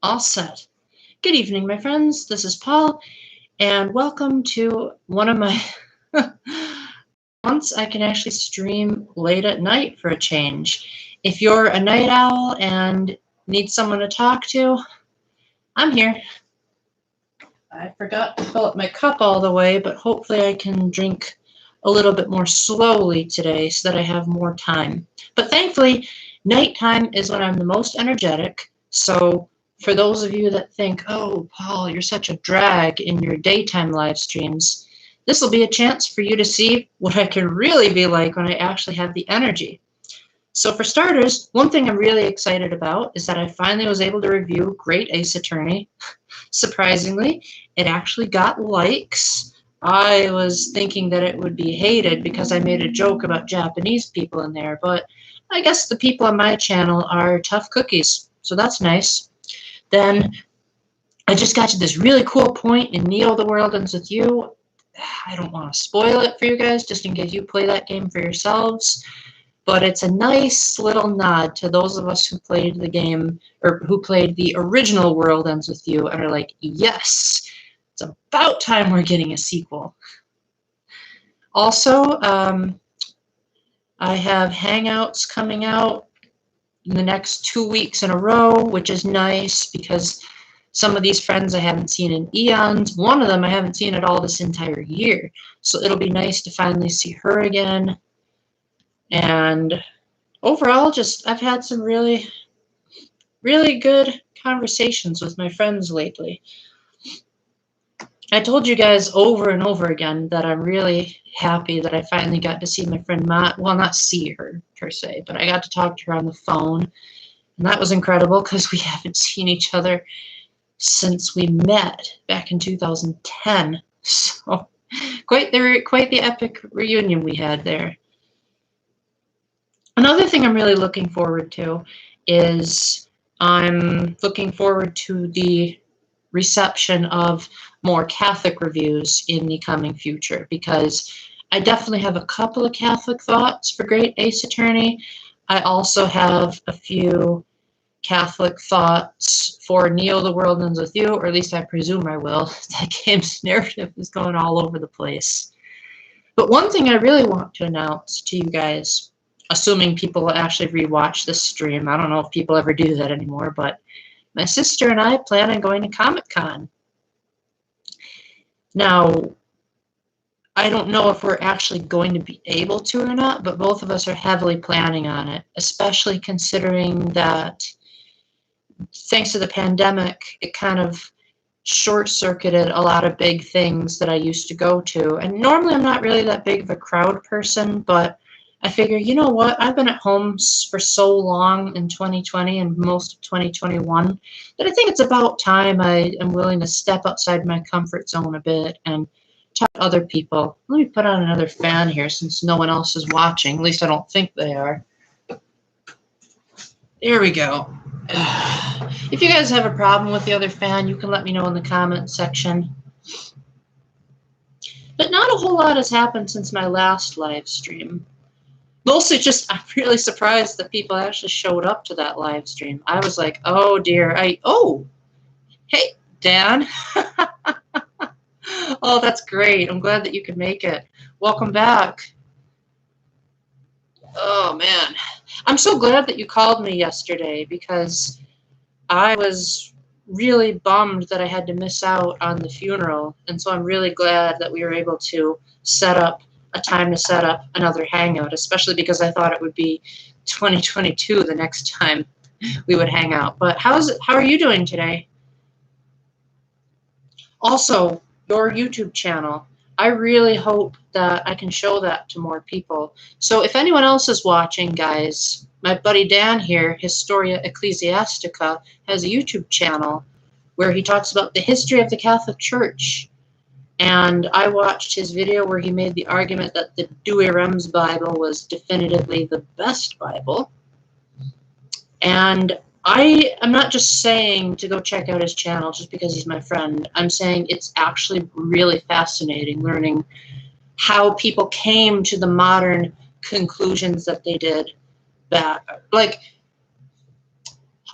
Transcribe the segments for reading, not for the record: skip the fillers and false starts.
All set. Good evening, my friends. This is Paul, and welcome to one of my once I can actually stream late at night for a change. If you're a night owl and need someone to talk to, I'm here. I forgot to fill up my cup all the way, but hopefully I can drink a little bit more slowly today so that I have more time. But thankfully, nighttime is when I'm the most energetic, so for those of you that think, oh, Paul, you're such a drag in your daytime live streams, this will be a chance for you to see what I can really be like when I actually have the energy. So for starters, one thing I'm really excited about is that I finally was able to review Great Ace Attorney. Surprisingly, it actually got likes. I was thinking that it would be hated because I made a joke about Japanese people in there, but I guess the people on my channel are tough cookies, so that's nice. Then I just got to this really cool point in Neo the World Ends With You. I don't want to spoil it for you guys, just in case you play that game for yourselves. But it's a nice little nod to those of us who played the game, or who played the original World Ends With You, and are like, yes, it's about time we're getting a sequel. Also, I have Hangouts coming out in the next 2 weeks in a row, which is nice because some of these friends I haven't seen in eons. One of them I haven't seen at all this entire year. So it'll be nice to finally see her again. And overall, I've had some really, really good conversations with my friends lately. I told you guys over and over again that I'm really happy that I finally got to see my friend Mott. Well, not see her per se, but I got to talk to her on the phone. And that was incredible because we haven't seen each other since we met back in 2010. So quite the epic reunion we had there. Another thing I'm really looking forward to is I'm looking forward to the reception of more Catholic reviews in the coming future, because I definitely have a couple of Catholic thoughts for Great Ace Attorney. I also have a few Catholic thoughts for Neo the World Ends With You, or at least I presume I will. That game's narrative is going all over the place. But one thing I really want to announce to you guys, assuming people will actually rewatch this stream, I don't know if people ever do that anymore, but my sister and I plan on going to Comic-Con. Now, I don't know if we're actually going to be able to or not, but both of us are heavily planning on it, especially considering that thanks to the pandemic, it kind of short-circuited a lot of big things that I used to go to. And normally I'm not really that big of a crowd person, but I figure, you know what, I've been at home for so long in 2020 and most of 2021 that I think it's about time I am willing to step outside my comfort zone a bit and talk to other people. Let me put on another fan here since no one else is watching. At least I don't think they are. There we go. If you guys have a problem with the other fan, you can let me know in the comment section. But not a whole lot has happened since my last live stream. Mostly just, I'm really surprised that people actually showed up to that live stream. I was like, oh dear, hey, Dan. Oh, that's great. I'm glad that you could make it. Welcome back. Oh, man. I'm so glad that you called me yesterday because I was really bummed that I had to miss out on the funeral. And so I'm really glad that we were able to set up a time to set up another hangout, especially because I thought it would be 2022 the next time we would hang out. But how are you doing today? Also, your YouTube channel. I really hope that I can show that to more people. So if anyone else is watching, guys, my buddy Dan here, Historia Ecclesiastica, has a YouTube channel where he talks about the history of the Catholic Church. And I watched his video where he made the argument that the Douay-Rheims Bible was definitively the best Bible. And I am not just saying to go check out his channel just because he's my friend. I'm saying it's actually really fascinating learning how people came to the modern conclusions that they did. Like,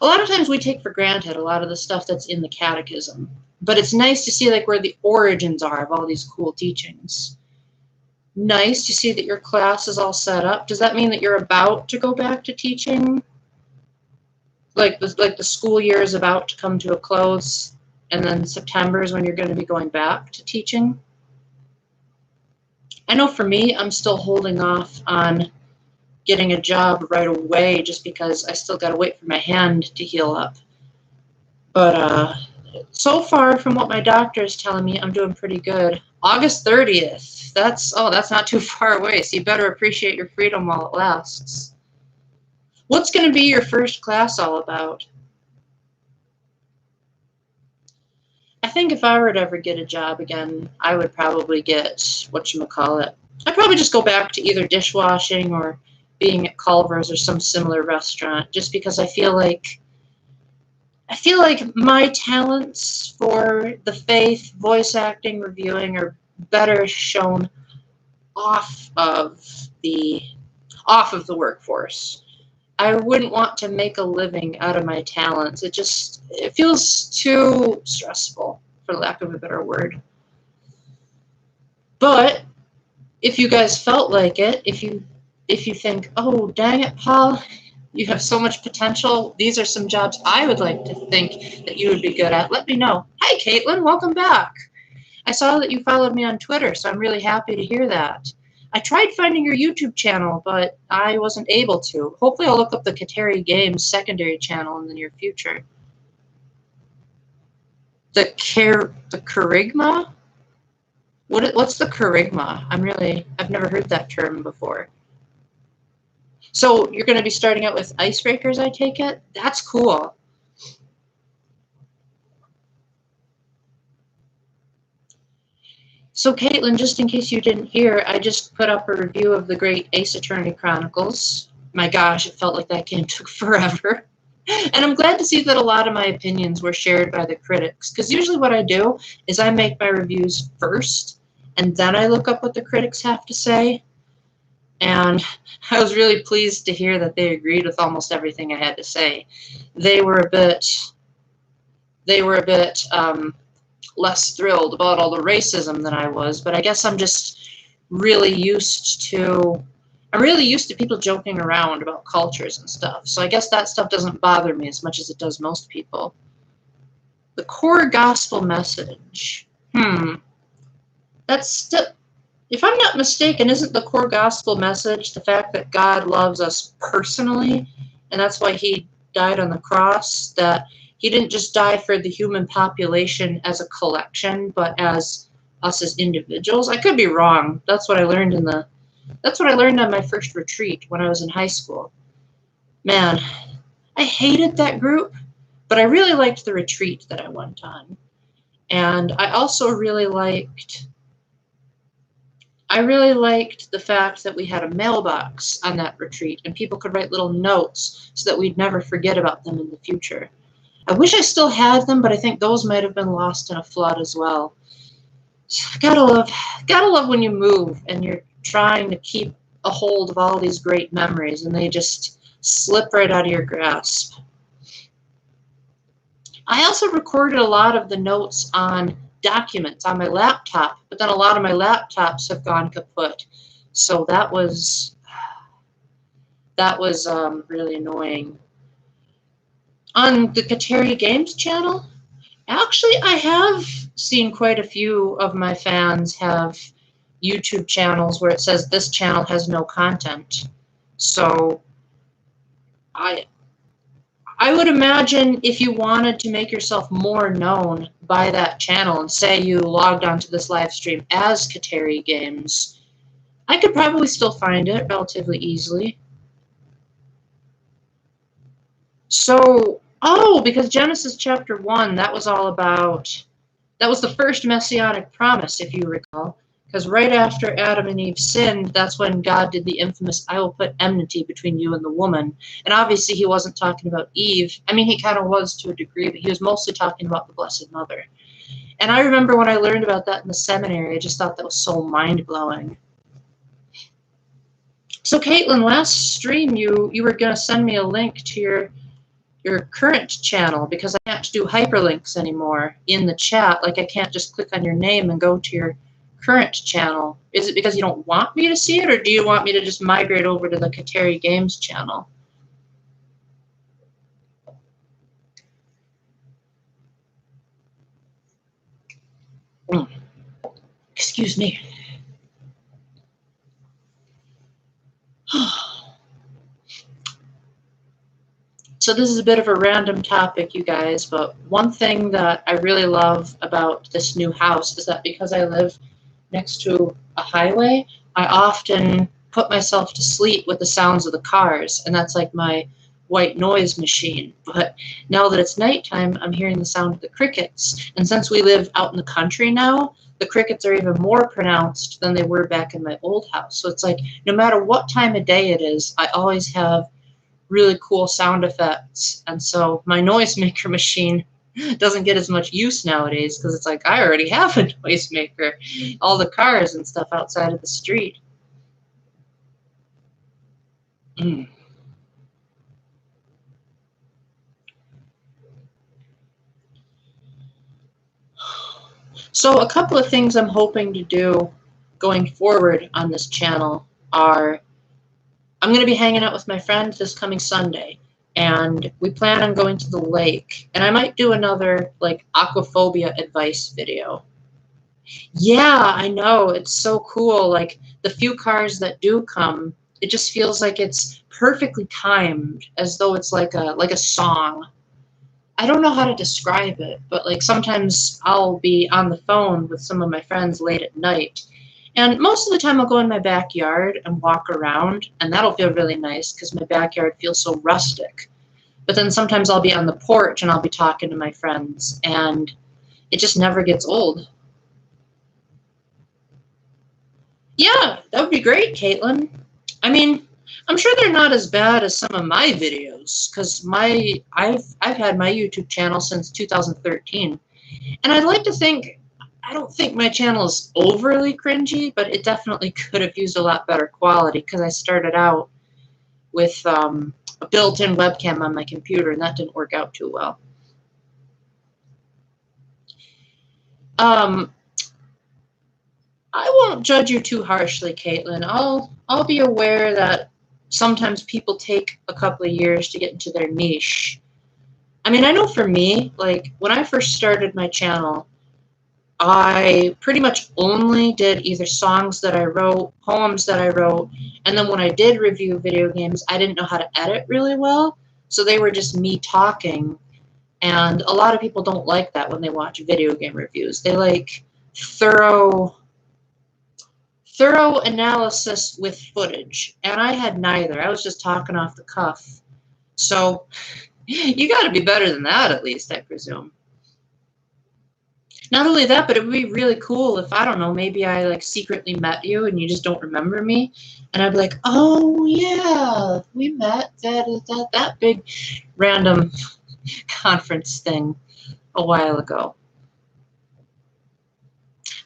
a lot of times we take for granted a lot of the stuff that's in the catechism, but it's nice to see like where the origins are of all these cool teachings. Nice to see that your class is all set up. Does that mean that you're about to go back to teaching? Like the school year is about to come to a close, and then September is when you're going to be going back to teaching? I know for me, I'm still holding off on getting a job right away just because I still got to wait for my hand to heal up. But so far, from what my doctor is telling me, I'm doing pretty good. August 30th. That's not too far away, so you better appreciate your freedom while it lasts. What's going to be your first class all about? I think if I were to ever get a job again, I would probably get, whatchamacallit, I'd probably just go back to either dishwashing or being at Culver's or some similar restaurant, just because I feel like my talents for the faith, voice acting, reviewing are better shown off of the workforce. I wouldn't want to make a living out of my talents. It feels too stressful, for lack of a better word. But if you guys felt like it, if you think, oh, dang it, Paul, you have so much potential, these are some jobs I would like to think that you would be good at, let me know. Hi, Caitlin, welcome back. I saw that you followed me on Twitter, so I'm really happy to hear that. I tried finding your YouTube channel, but I wasn't able to. Hopefully I'll look up the Kateri Games secondary channel in the near future. The Kerygma? What's the Kerygma? I've never heard that term before. So you're going to be starting out with icebreakers, I take it? That's cool. So Caitlin, just in case you didn't hear, I just put up a review of the great Ace Attorney Chronicles. My gosh, it felt like that game took forever. And I'm glad to see that a lot of my opinions were shared by the critics, because usually what I do is I make my reviews first, and then I look up what the critics have to say. And I was really pleased to hear that they agreed with almost everything I had to say. They were a bit less thrilled about all the racism than I was, but I guess I'm just really used to people joking around about cultures and stuff. So I guess that stuff doesn't bother me as much as it does most people. The core gospel message. That's still, if I'm not mistaken, isn't the core gospel message the fact that God loves us personally, and that's why he died on the cross, that he didn't just die for the human population as a collection, but as us as individuals? I could be wrong. That's what I learned on my first retreat when I was in high school. Man, I hated that group, but I really liked the retreat that I went on. And I also really liked the fact that we had a mailbox on that retreat and people could write little notes so that we'd never forget about them in the future. I wish I still had them, but I think those might have been lost in a flood as well. Gotta love when you move and you're trying to keep a hold of all these great memories and they just slip right out of your grasp. I also recorded a lot of the notes on documents on my laptop, but then a lot of my laptops have gone kaput. So that was really annoying. On the Kateri Games channel, actually, I have seen quite a few of my fans have YouTube channels where it says this channel has no content. So I would imagine if you wanted to make yourself more known by that channel and say you logged onto this live stream as Kateri Games, I could probably still find it relatively easily. So, because Genesis chapter 1, that was the first messianic promise, if you recall. Because right after Adam and Eve sinned, that's when God did the infamous, I will put enmity between you and the woman. And obviously he wasn't talking about Eve. I mean, he kind of was to a degree, but he was mostly talking about the Blessed Mother. And I remember when I learned about that in the seminary, I just thought that was so mind-blowing. So Caitlin, last stream you were going to send me a link to your current channel, because I can't do hyperlinks anymore in the chat. Like, I can't just click on your name and go to your current channel. Is it because you don't want me to see it, or do you want me to just migrate over to the Kateri Games channel? Excuse me. So this is a bit of a random topic, you guys, but one thing that I really love about this new house is that because I live next to a highway, I often put myself to sleep with the sounds of the cars, and that's like my white noise machine. But now that it's nighttime, I'm hearing the sound of the crickets. And since we live out in the country now, the crickets are even more pronounced than they were back in my old house. So it's like no matter what time of day it is, I always have really cool sound effects. And so my noisemaker machine doesn't get as much use nowadays because it's like I already have a noisemaker, all the cars and stuff outside of the street. So a couple of things I'm hoping to do going forward on this channel are I'm going to be hanging out with my friend this coming Sunday, and we plan on going to the lake, and I might do another like aquaphobia advice video. Yeah, I know. It's so cool. Like the few cars that do come, it just feels like it's perfectly timed, as though it's like a song. I don't know how to describe it, but like sometimes I'll be on the phone with some of my friends late at night. And most of the time I'll go in my backyard and walk around, and that'll feel really nice because my backyard feels so rustic. But then sometimes I'll be on the porch and I'll be talking to my friends, and it just never gets old. Yeah, that would be great, Caitlin. I mean, I'm sure they're not as bad as some of my videos, because I've had my YouTube channel since 2013, and I'd like to think I don't think my channel is overly cringy, but it definitely could have used a lot better quality because I started out with a built-in webcam on my computer, and that didn't work out too well. I won't judge you too harshly, Caitlin. I'll be aware that sometimes people take a couple of years to get into their niche. I mean, I know for me, like when I first started my channel, I pretty much only did either songs that I wrote, poems that I wrote, and then when I did review video games, I didn't know how to edit really well, so they were just me talking. And a lot of people don't like that when they watch video game reviews. They like thorough analysis with footage, and I had neither. I was just talking off the cuff. So you got to be better than that, at least, I presume. Not only that, but it would be really cool if, I don't know, maybe I like secretly met you and you just don't remember me, and I'd be like, oh yeah, we met that big random conference thing a while ago.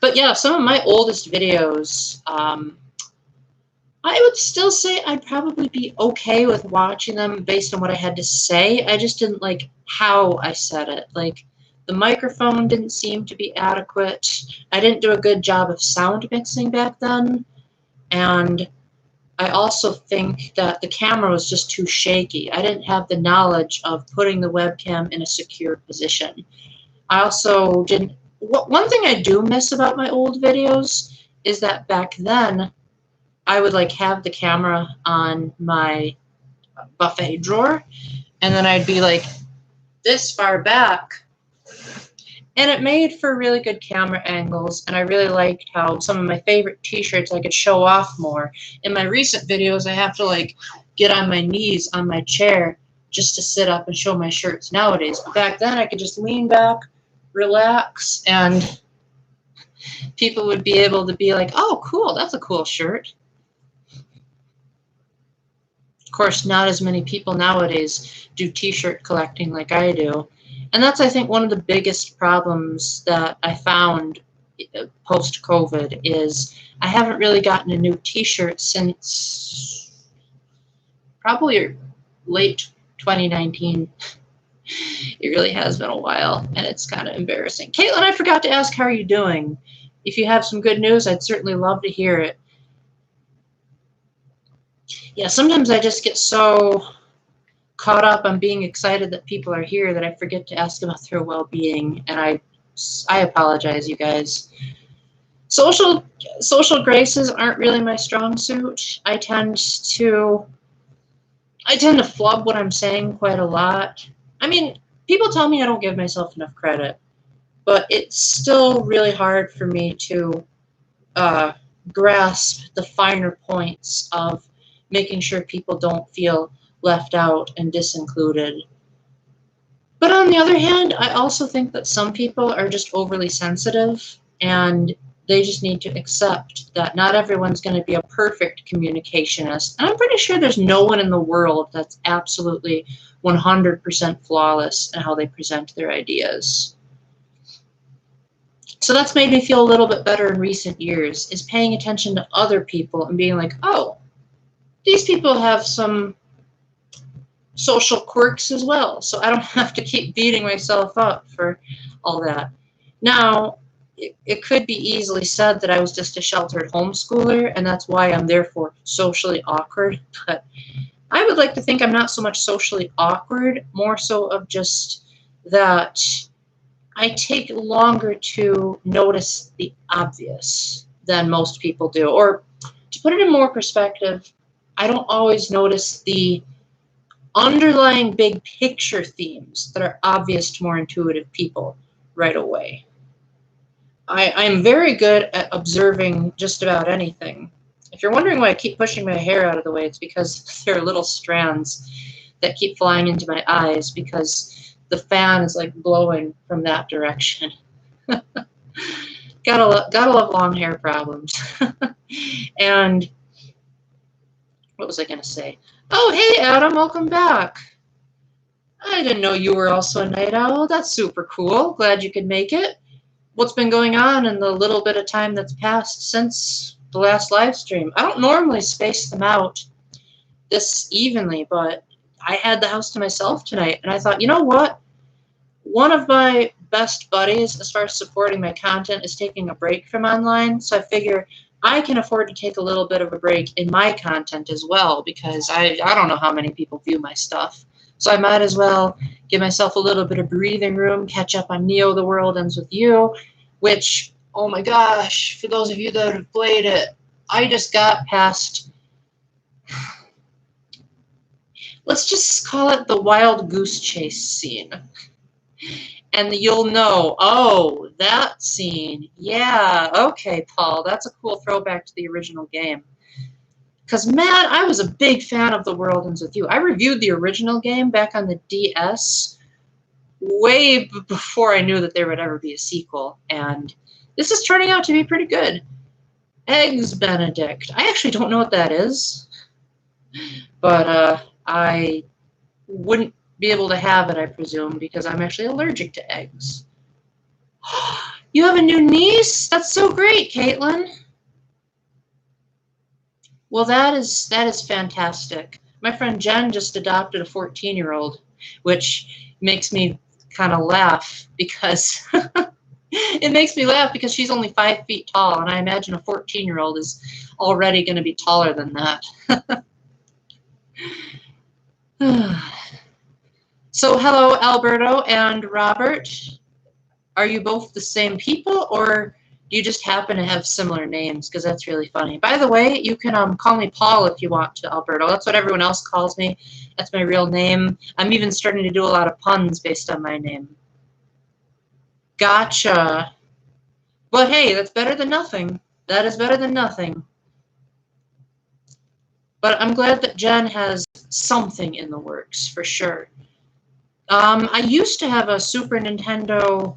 But yeah, some of my oldest videos, I would still say I'd probably be okay with watching them based on what I had to say. I just didn't like how I said it. Like, the microphone didn't seem to be adequate. I didn't do a good job of sound mixing back then. And I also think that the camera was just too shaky. I didn't have the knowledge of putting the webcam in a secure position. I also didn't. One thing I do miss about my old videos is that back then I would like have the camera on my buffet drawer, and then I'd be like this far back, and it made for really good camera angles, and I really liked how some of my favorite t-shirts I could show off more. In my recent videos, I have to like get on my knees on my chair just to sit up and show my shirts nowadays. But back then I could just lean back, relax, and people would be able to be like, oh, cool, that's a cool shirt. Of course, not as many people nowadays do t-shirt collecting like I do. And that's, I think, one of the biggest problems that I found post-COVID is I haven't really gotten a new t-shirt since probably late 2019. It really has been a while, and it's kind of embarrassing. Caitlin, I forgot to ask, how are you doing? If you have some good news, I'd certainly love to hear it. Yeah, sometimes I just get so caught up on being excited that people are here that I forget to ask about their well-being, and I apologize, you guys. Social graces aren't really my strong suit. I tend to flub what I'm saying quite a lot. I mean, people tell me I don't give myself enough credit, but it's still really hard for me to grasp the finer points of making sure people don't feel left out and disincluded. But on the other hand, I also think that some people are just overly sensitive, and they just need to accept that not everyone's going to be a perfect communicationist. And I'm pretty sure there's no one in the world that's absolutely 100% flawless in how they present their ideas. So that's made me feel a little bit better in recent years, is paying attention to other people and being like, oh, these people have some social quirks as well, so I don't have to keep beating myself up for all that. Now, it could be easily said that I was just a sheltered homeschooler, and that's why I'm therefore socially awkward, but I would like to think I'm not so much socially awkward, more so of just that I take longer to notice the obvious than most people do. Or to put it in more perspective, I don't always notice the underlying big picture themes that are obvious to more intuitive people right away. I'm very good at observing just about anything. If you're wondering why I keep pushing my hair out of the way, it's because there are little strands that keep flying into my eyes because the fan is like blowing from that direction. Gotta love long hair problems. And what was I going to say? Oh, hey, Adam, welcome back. I didn't know you were also a night owl. That's super cool. Glad you could make it. What's been going on in the little bit of time that's passed since the last live stream? I don't normally space them out this evenly, but I had the house to myself tonight, and I thought, you know what? One of my best buddies as far as supporting my content is taking a break from online, so I figure I can afford to take a little bit of a break in my content as well, because I don't know how many people view my stuff. So I might as well give myself a little bit of breathing room, catch up on Neo The World Ends With You, which, oh my gosh, for those of you that have played it, I just got past, let's just call it the wild goose chase scene. And you'll know, oh, that scene. Yeah, okay, Paul, that's a cool throwback to the original game. Because, man, I was a big fan of The World Ends With You. I reviewed the original game back on the DS way before I knew that there would ever be a sequel. And this is turning out to be pretty good. Eggs Benedict. I actually don't know what that is. But I wouldn't be able to have it, I presume, because I'm actually allergic to eggs. You have a new niece? That's so great, Caitlin. Well, that is fantastic. My friend Jen just adopted a 14-year-old, which makes me kind of laugh because it makes me laugh because she's only 5 feet tall, and I imagine a 14-year-old is already going to be taller than that. So, hello, Alberto and Robert. Are you both the same people, or do you just happen to have similar names? Because that's really funny. By the way, you can call me Paul if you want to, Alberto. That's what everyone else calls me. That's my real name. I'm even starting to do a lot of puns based on my name. Gotcha. But hey, that's better than nothing. That is better than nothing. But I'm glad that Jen has something in the works, for sure. I used to have a Super Nintendo...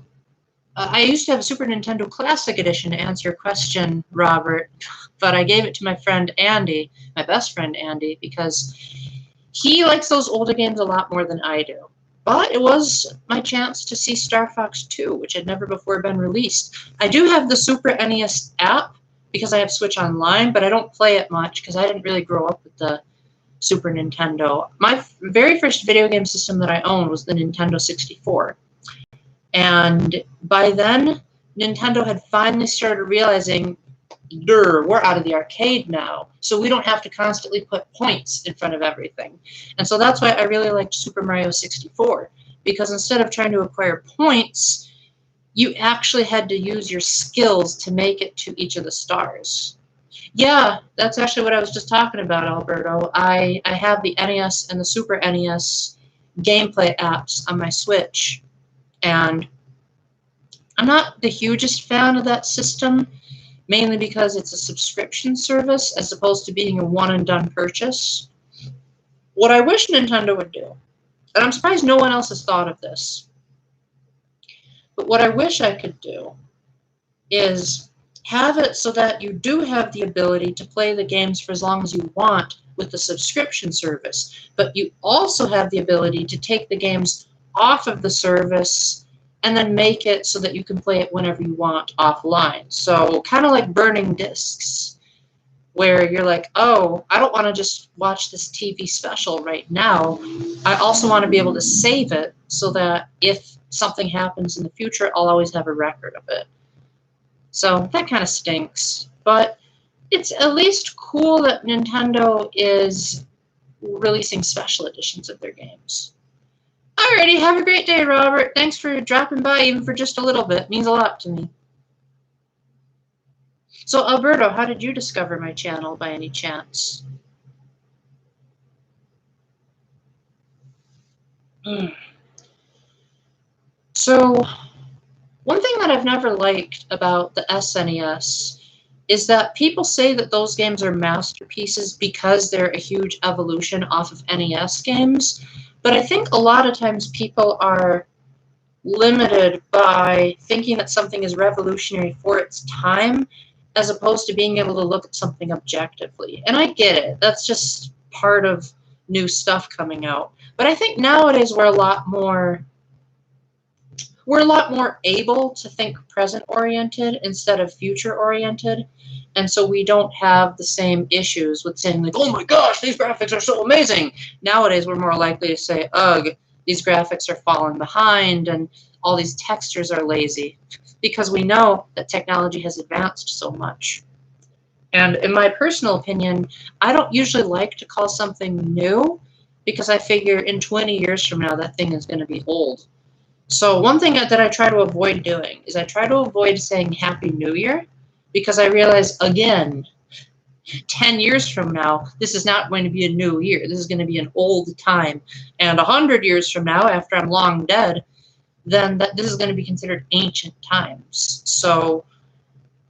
I used to have a Super Nintendo Classic Edition, to answer your question, Robert, but I gave it to my friend Andy, my best friend Andy, because he likes those older games a lot more than I do. But it was my chance to see Star Fox 2, which had never before been released. I do have the Super NES app because I have Switch Online, but I don't play it much because I didn't really grow up with the Super Nintendo. My very first video game system that I owned was the Nintendo 64. And by then, Nintendo had finally started realizing, we're out of the arcade now, so we don't have to constantly put points in front of everything. And so that's why I really liked Super Mario 64, because instead of trying to acquire points, you actually had to use your skills to make it to each of the stars. Yeah, that's actually what I was just talking about, Alberto. I have the NES and the Super NES gameplay apps on my Switch, and I'm not the hugest fan of that system, mainly because it's a subscription service as opposed to being a one-and-done purchase. What I wish Nintendo would do, and I'm surprised no one else has thought of this, but what I wish I could do is have it so that you do have the ability to play the games for as long as you want with the subscription service, but you also have the ability to take the games off of the service and then make it so that you can play it whenever you want offline. So kind of like burning discs, where you're like, oh, I don't want to just watch this TV special right now. I also want to be able to save it so that if something happens in the future, I'll always have a record of it. So that kind of stinks, but it's at least cool that Nintendo is releasing special editions of their games. Alrighty, have a great day, Robert. Thanks for dropping by even for just a little bit. It means a lot to me. So, Alberto, how did you discover my channel by any chance? So, one thing that I've never liked about the SNES is that people say that those games are masterpieces because they're a huge evolution off of NES games. But I think a lot of times people are limited by thinking that something is revolutionary for its time as opposed to being able to look at something objectively. And I get it. That's just part of new stuff coming out. But I think nowadays we're a lot more able to think present-oriented instead of future-oriented. And so we don't have the same issues with saying, like, oh my gosh, these graphics are so amazing. Nowadays, we're more likely to say, ugh, these graphics are falling behind and all these textures are lazy, because we know that technology has advanced so much. And in my personal opinion, I don't usually like to call something new because I figure in 20 years from now, that thing is going to be old. So one thing that I try to avoid doing is I try to avoid saying Happy New Year, because I realize, again, 10 years from now, this is not going to be a new year. This is going to be an old time. And 100 years from now, after I'm long dead, then this is going to be considered ancient times. So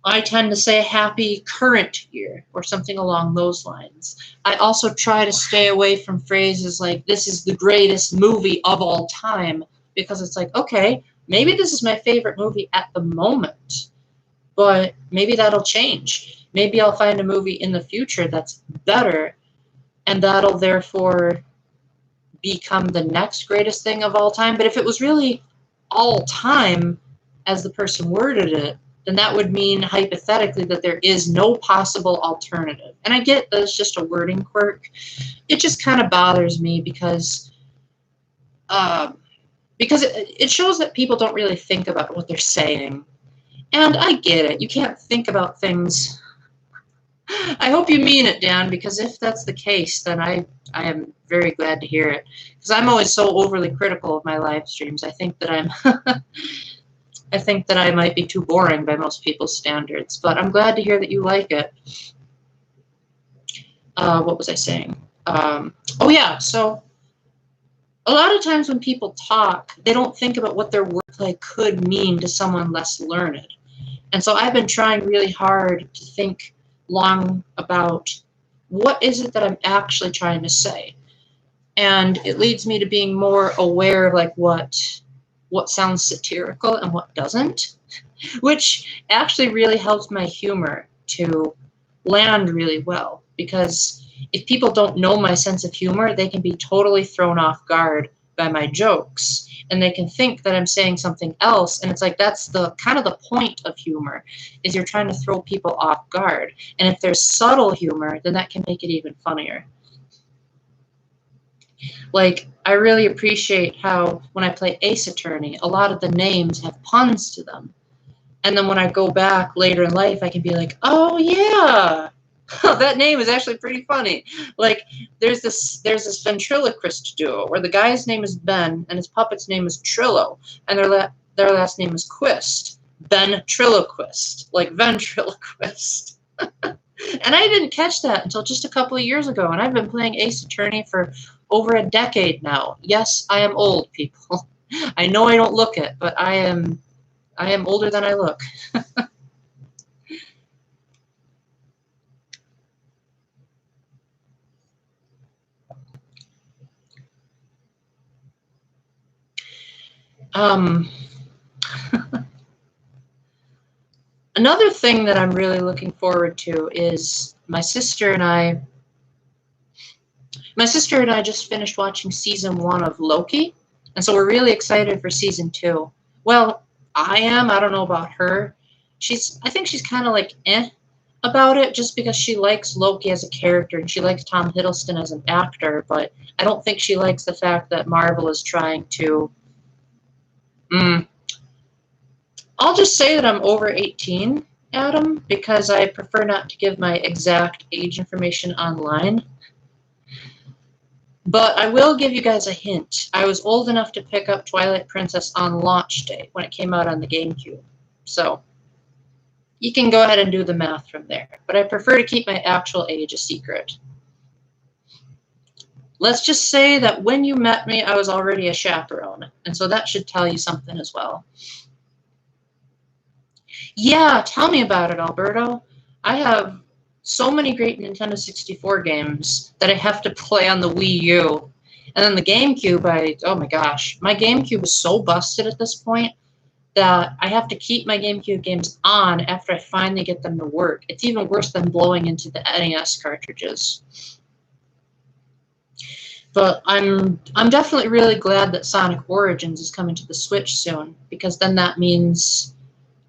I tend to say Happy Current Year or something along those lines. I also try to stay away from phrases like, this is the greatest movie of all time, because it's like, okay, maybe this is my favorite movie at the moment, but maybe that'll change. Maybe I'll find a movie in the future that's better, and that'll therefore become the next greatest thing of all time. But if it was really all time, as the person worded it, then that would mean hypothetically that there is no possible alternative. And I get that it's just a wording quirk. It just kind of bothers me because it shows that people don't really think about what they're saying. And I get it. You can't think about things. I hope you mean it, Dan, because if that's the case, then I am very glad to hear it. Because I'm always so overly critical of my live streams. I think that I think that I might be too boring by most people's standards. But I'm glad to hear that you like it. What was I saying? Oh yeah, so a lot of times when people talk, they don't think about what their wordplay could mean to someone less learned. And so I've been trying really hard to think long about what is it that I'm actually trying to say. And it leads me to being more aware of like what sounds satirical and what doesn't, which actually really helps my humor to land really well. Because if people don't know my sense of humor, they can be totally thrown off guard by my jokes. And they can think that I'm saying something else. And it's like, that's the kind of the point of humor, is you're trying to throw people off guard. And if there's subtle humor, then that can make it even funnier. Like, I really appreciate how when I play Ace Attorney, a lot of the names have puns to them. And then when I go back later in life, I can be like, oh yeah, that name is actually pretty funny. Like, there's this ventriloquist duo where the guy's name is Ben and his puppet's name is Trillo, and their last name is Quist. Ben Triloquist, like ventriloquist. And I didn't catch that until just a couple of years ago, and I've been playing Ace Attorney for over a decade now. Yes, I am old, people. I know I don't look it, but I am older than I look. Another thing that I'm really looking forward to is my sister and I just finished watching season 1 of Loki, and so we're really excited for season 2. Well, I am. I don't know about her. I think she's kind of like about it, just because she likes Loki as a character and she likes Tom Hiddleston as an actor, but I don't think she likes the fact that Marvel is trying to. I'll just say that I'm over 18, Adam, because I prefer not to give my exact age information online. But I will give you guys a hint. I was old enough to pick up Twilight Princess on launch day when it came out on the GameCube. So you can go ahead and do the math from there. But I prefer to keep my actual age a secret. Let's just say that when you met me, I was already a chaperone. And so that should tell you something as well. Yeah, tell me about it, Alberto. I have so many great Nintendo 64 games that I have to play on the Wii U. And then the GameCube, oh my gosh, my GameCube is so busted at this point that I have to keep my GameCube games on after I finally get them to work. It's even worse than blowing into the NES cartridges. But I'm definitely really glad that Sonic Origins is coming to the Switch soon, because then that means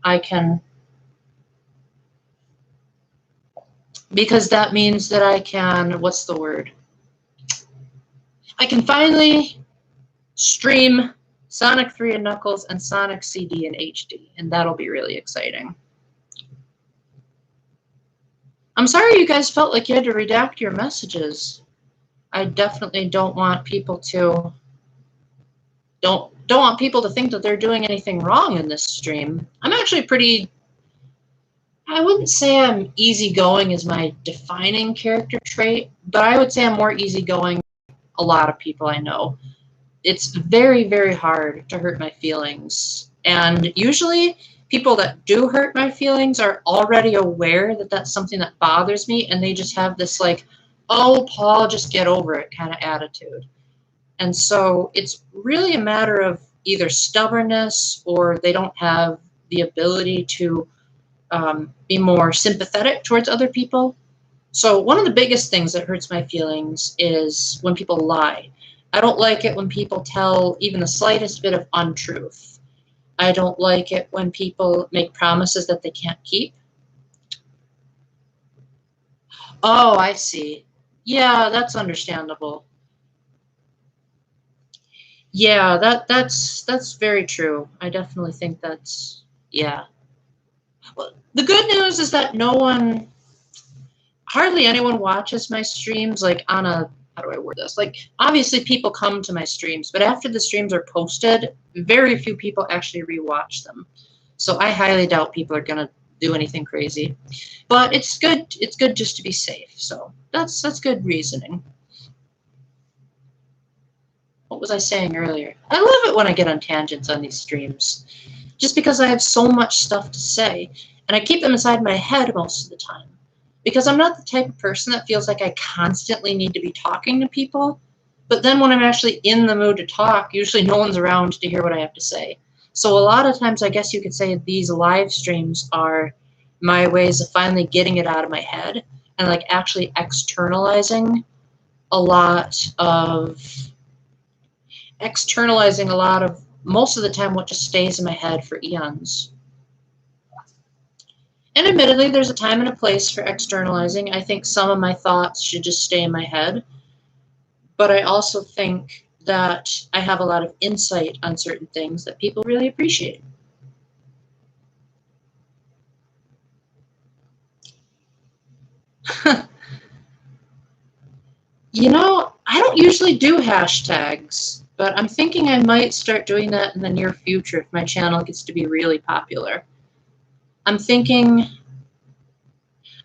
I can what's the word? I can finally stream Sonic 3 and Knuckles and Sonic CD in HD, and that'll be really exciting. I'm sorry you guys felt like you had to redact your messages. I definitely don't want people to think that they're doing anything wrong in this stream. I'm actually I wouldn't say I'm easygoing as my defining character trait, but I would say I'm more easygoing than a lot of people I know. It's very, very hard to hurt my feelings. And usually people that do hurt my feelings are already aware that that's something that bothers me, and they just have this like, oh, Paul, just get over it kind of attitude. And so it's really a matter of either stubbornness or they don't have the ability to be more sympathetic towards other people. So one of the biggest things that hurts my feelings is when people lie. I don't like it when people tell even the slightest bit of untruth. I don't like it when people make promises that they can't keep. Oh, I see. Yeah, that's understandable. Yeah, that's very true. I definitely think that's, yeah. Well, the good news is that hardly anyone watches my streams like on a, how do I word this? Like, obviously people come to my streams, but after the streams are posted, very few people actually rewatch them. So I highly doubt people are gonna do anything crazy. But it's good just to be safe. So that's good reasoning. What was I saying earlier? I love it when I get on tangents on these streams, just because I have so much stuff to say, and I keep them inside my head most of the time. Because I'm not the type of person that feels like I constantly need to be talking to people, but then when I'm actually in the mood to talk, usually no one's around to hear what I have to say. So a lot of times I guess you could say these live streams are my ways of finally getting it out of my head and like actually externalizing a lot of most of the time what just stays in my head for eons. And admittedly, there's a time and a place for externalizing. I think some of my thoughts should just stay in my head. but I also think that I have a lot of insight on certain things that people really appreciate. You know, I don't usually do hashtags, but I'm thinking I might start doing that in the near future if my channel gets to be really popular. I'm thinking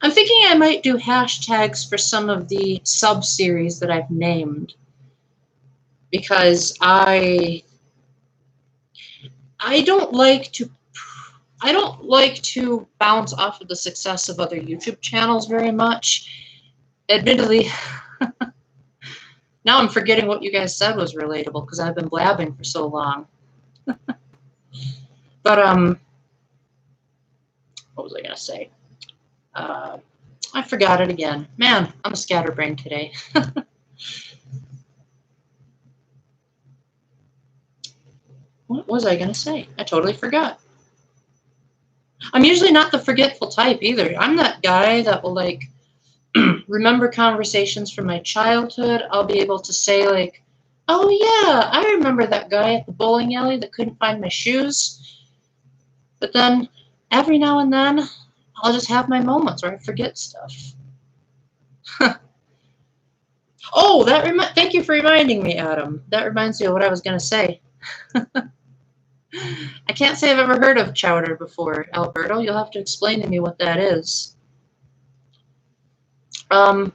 I might do hashtags for some of the sub-series that I've named, because I don't like to bounce off of the success of other YouTube channels very much. Admittedly, now I'm forgetting what you guys said was relatable because I've been blabbing for so long. But what was I gonna say? I forgot it again. Man, I'm a scatterbrain today. What was I gonna say? I totally forgot. I'm usually not the forgetful type either. I'm that guy that will like remember conversations from my childhood. I'll be able to say like, oh yeah, I remember that guy at the bowling alley that couldn't find my shoes. But then every now and then I'll just have my moments where I forget stuff. Oh, thank you for reminding me, Adam. That reminds me of what I was going to say. I can't say I've ever heard of chowder before, Alberto. You'll have to explain to me what that is. I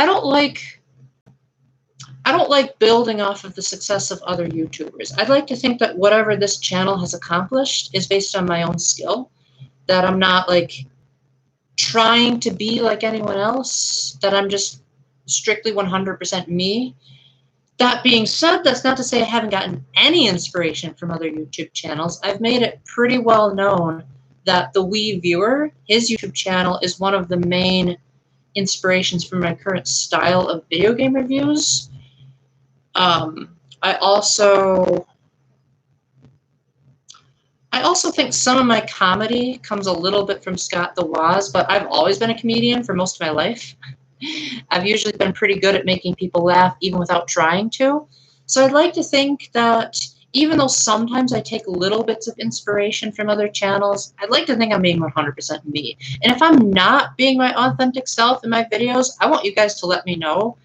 don't like building off of the success of other YouTubers. I'd like to think that whatever this channel has accomplished is based on my own skill, that I'm not like trying to be like anyone else, that I'm just strictly 100% me. That being said, that's not to say I haven't gotten any inspiration from other YouTube channels. I've made it pretty well known that the Wii Viewer, his YouTube channel, is one of the main inspirations for my current style of video game reviews. I also think some of my comedy comes a little bit from Scott the Woz, but I've always been a comedian for most of my life. I've usually been pretty good at making people laugh even without trying to. So I'd like to think that even though sometimes I take little bits of inspiration from other channels, I'd like to think I'm being 100% me. And if I'm not being my authentic self in my videos, I want you guys to let me know.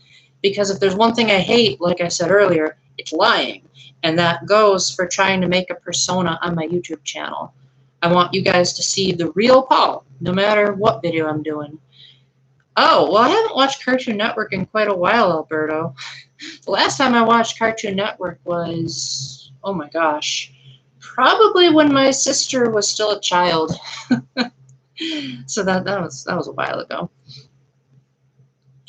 Because if there's one thing I hate, like I said earlier, it's lying. And that goes for trying to make a persona on my YouTube channel. I want you guys to see the real Paul, no matter what video I'm doing. Oh, well, I haven't watched Cartoon Network in quite a while, Alberto. The last time I watched Cartoon Network was, oh my gosh, probably when my sister was still a child. So that was a while ago.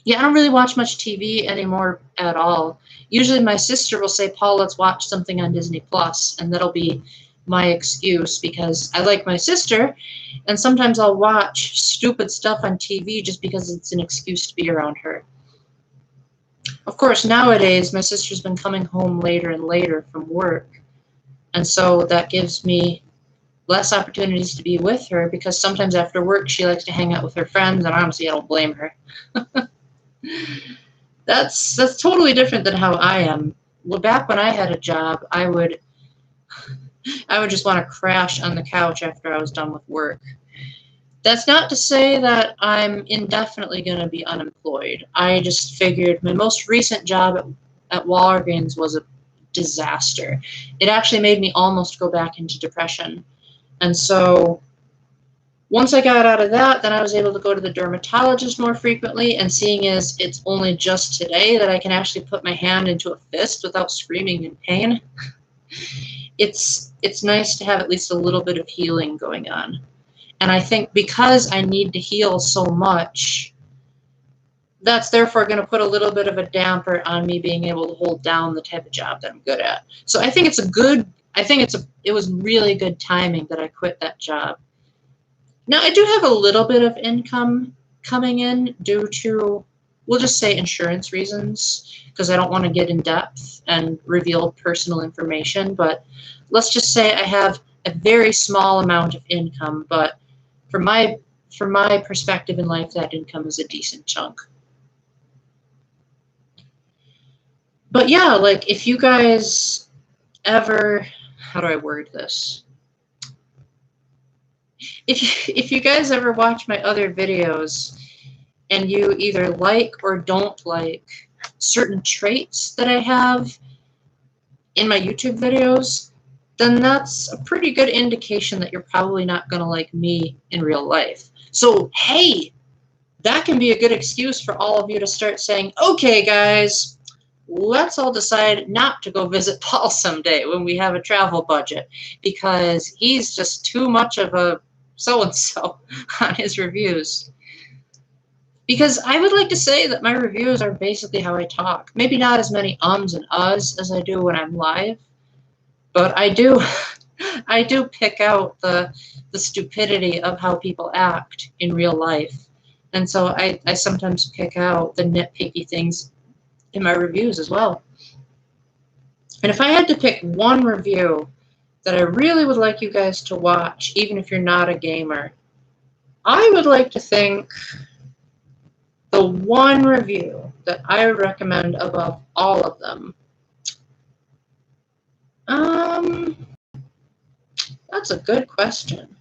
Yeah, I don't really watch much TV anymore at all. Usually my sister will say, Paul, let's watch something on Disney Plus, and that'll be my excuse because I like my sister, and sometimes I'll watch stupid stuff on TV just because it's an excuse to be around her. Of course, nowadays my sister's been coming home later and later from work, and so that gives me less opportunities to be with her because sometimes after work she likes to hang out with her friends, and honestly I don't blame her. That's totally different than how I am. Well, back when I had a job, I would just want to crash on the couch after I was done with work. That's not to say that I'm indefinitely going to be unemployed. I just figured my most recent job at Walgreens was a disaster. It actually made me almost go back into depression. And so once I got out of that, then I was able to go to the dermatologist more frequently, and seeing as it's only just today that I can actually put my hand into a fist without screaming in pain, it's nice to have at least a little bit of healing going on. And I think because I need to heal so much, that's therefore going to put a little bit of a damper on me being able to hold down the type of job that I'm good at. So I think it was really good timing that I quit that job. Now, I do have a little bit of income coming in due to, we'll just say, insurance reasons, because I don't want to get in depth and reveal personal information, but let's just say I have a very small amount of income, but from my perspective in life, that income is a decent chunk. But yeah, like if you guys ever, how do I word this? If you guys ever watch my other videos and you either like or don't like certain traits that I have in my YouTube videos, then that's a pretty good indication that you're probably not going to like me in real life. So, hey, that can be a good excuse for all of you to start saying, okay, guys, let's all decide not to go visit Paul someday when we have a travel budget, because he's just too much of a so-and-so on his reviews. Because I would like to say that my reviews are basically how I talk. Maybe not as many ums and uhs as I do when I'm live, but I do I do pick out the stupidity of how people act in real life. And so I sometimes pick out the nitpicky things in my reviews as well. And if I had to pick one review that I really would like you guys to watch, even if you're not a gamer, I would like to think the one review that I would recommend above all of them. That's a good question.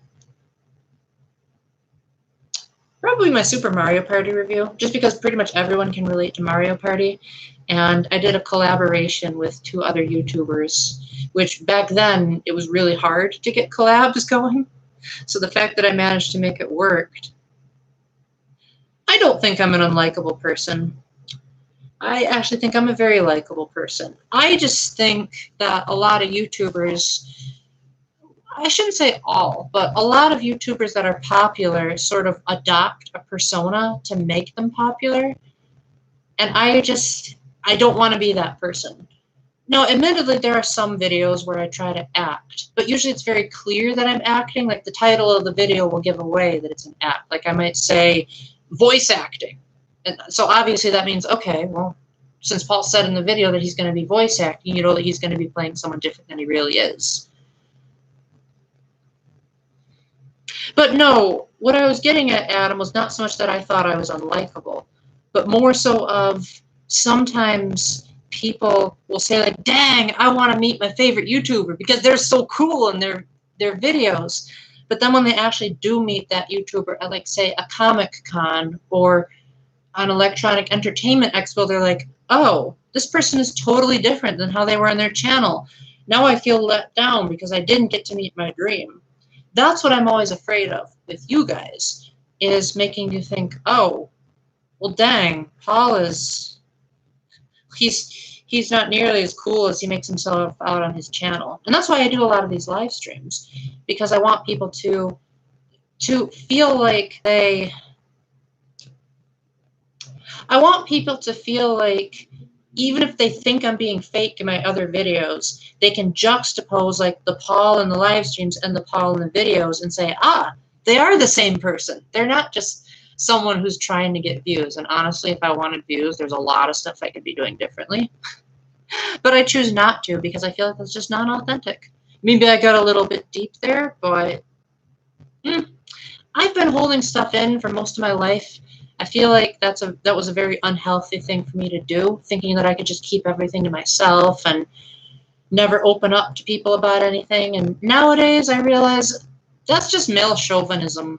Probably my Super Mario Party review, just because pretty much everyone can relate to Mario Party. And I did a collaboration with 2 other YouTubers, which back then it was really hard to get collabs going. So the fact that I managed to make it work. I don't think I'm an unlikable person. I actually think I'm a very likable person. I just think that a lot of YouTubers, I shouldn't say all, but a lot of YouTubers that are popular sort of adopt a persona to make them popular. And I don't want to be that person. Now, admittedly, there are some videos where I try to act, but usually it's very clear that I'm acting. Like the title of the video will give away that it's an act. Like I might say voice acting. And so obviously that means, okay, well, since Paul said in the video that he's going to be voice acting, you know that he's going to be playing someone different than he really is. But no, what I was getting at, Adam, was not so much that I thought I was unlikable, but more so of sometimes people will say like, dang, I want to meet my favorite YouTuber because they're so cool in their videos. But then when they actually do meet that YouTuber at, like, say, a Comic Con or on Electronic Entertainment Expo, they're like, oh, this person is totally different than how they were on their channel. Now I feel let down because I didn't get to meet my dream. That's what I'm always afraid of with you guys, is making you think, oh, well, dang, Paul is, he's not nearly as cool as he makes himself out on his channel. And that's why I do a lot of these live streams, because I want people to feel like I want people to feel like even if they think I'm being fake in my other videos, they can juxtapose like the Paul in the live streams and the Paul in the videos and say, ah, they are the same person. They're not just someone who's trying to get views. And honestly, if I wanted views, there's a lot of stuff I could be doing differently. But I choose not to because I feel like it's just not authentic. Maybe I got a little bit deep there, but I've been holding stuff in for most of my life. I feel like that was a very unhealthy thing for me to do, thinking that I could just keep everything to myself and never open up to people about anything. And nowadays I realize that's just male chauvinism.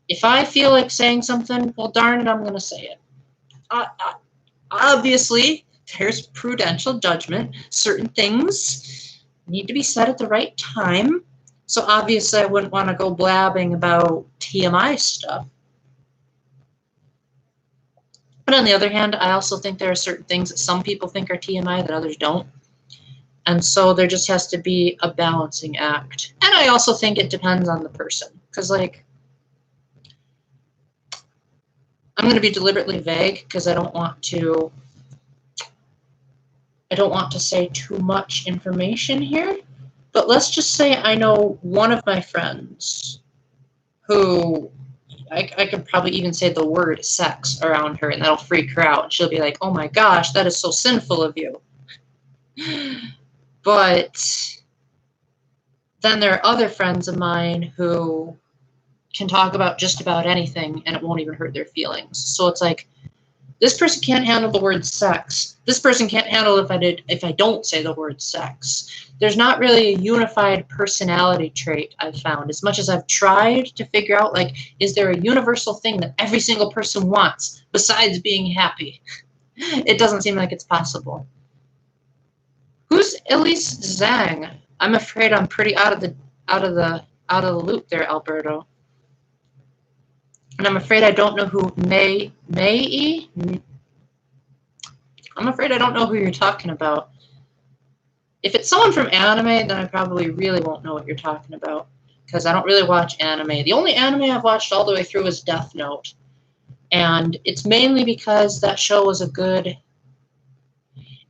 If I feel like saying something, well, darn it, I'm going to say it. Obviously, there's prudential judgment. Certain things need to be said at the right time. So obviously I wouldn't want to go blabbing about TMI stuff. But on the other hand, I also think there are certain things that some people think are TMI that others don't. And so there just has to be a balancing act. And I also think it depends on the person. Because, like, I'm going to be deliberately vague because I don't want to say too much information here. But let's just say I know one of my friends who I could probably even say the word sex around her, and that'll freak her out. And she'll be like, oh my gosh, that is so sinful of you. But then there are other friends of mine who can talk about just about anything, and it won't even hurt their feelings. So it's like, This person can't handle the word sex. This person can't handle if I don't say the word sex. There's not really a unified personality trait I've found. As much as I've tried to figure out, like, is there a universal thing that every single person wants besides being happy? It doesn't seem like it's possible. Who's Elise Zhang? I'm afraid I'm pretty out of the loop there, Alberto. And I'm afraid I don't know who Mei. I'm afraid I don't know who you're talking about. If it's someone from anime, then I probably really won't know what you're talking about, because I don't really watch anime. The only anime I've watched all the way through is Death Note. And it's mainly because that show was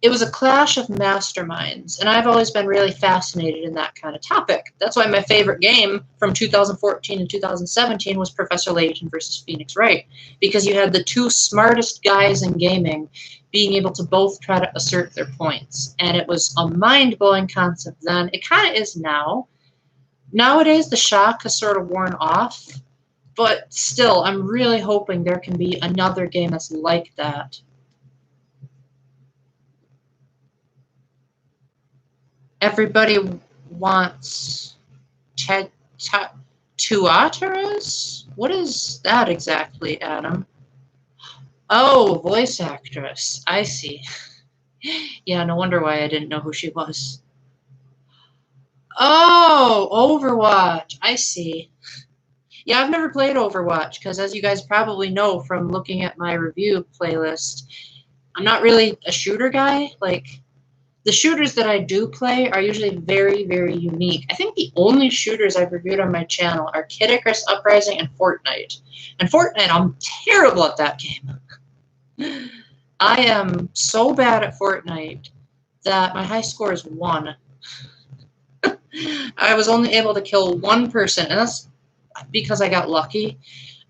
it was a clash of masterminds, and I've always been really fascinated in that kind of topic. That's why my favorite game from 2014 and 2017 was Professor Layton versus Phoenix Wright, because you had the two smartest guys in gaming being able to both try to assert their points. And it was a mind-blowing concept then. It kind of is now. Nowadays, the shock has sort of worn off, but still, I'm really hoping there can be another game that's like that. Everybody wants Tuataras? What is that exactly, Adam? Oh, voice actress. I see. Yeah, no wonder why I didn't know who she was. Oh, Overwatch. I see. Yeah, I've never played Overwatch because, as you guys probably know from looking at my review playlist, I'm not really a shooter guy. Like, the shooters that I do play are usually very, very unique. I think the only shooters I've reviewed on my channel are Kid Icarus Uprising and Fortnite. And Fortnite, I'm terrible at that game. I am so bad at Fortnite that my high score is 1. I was only able to kill one person, and that's because I got lucky.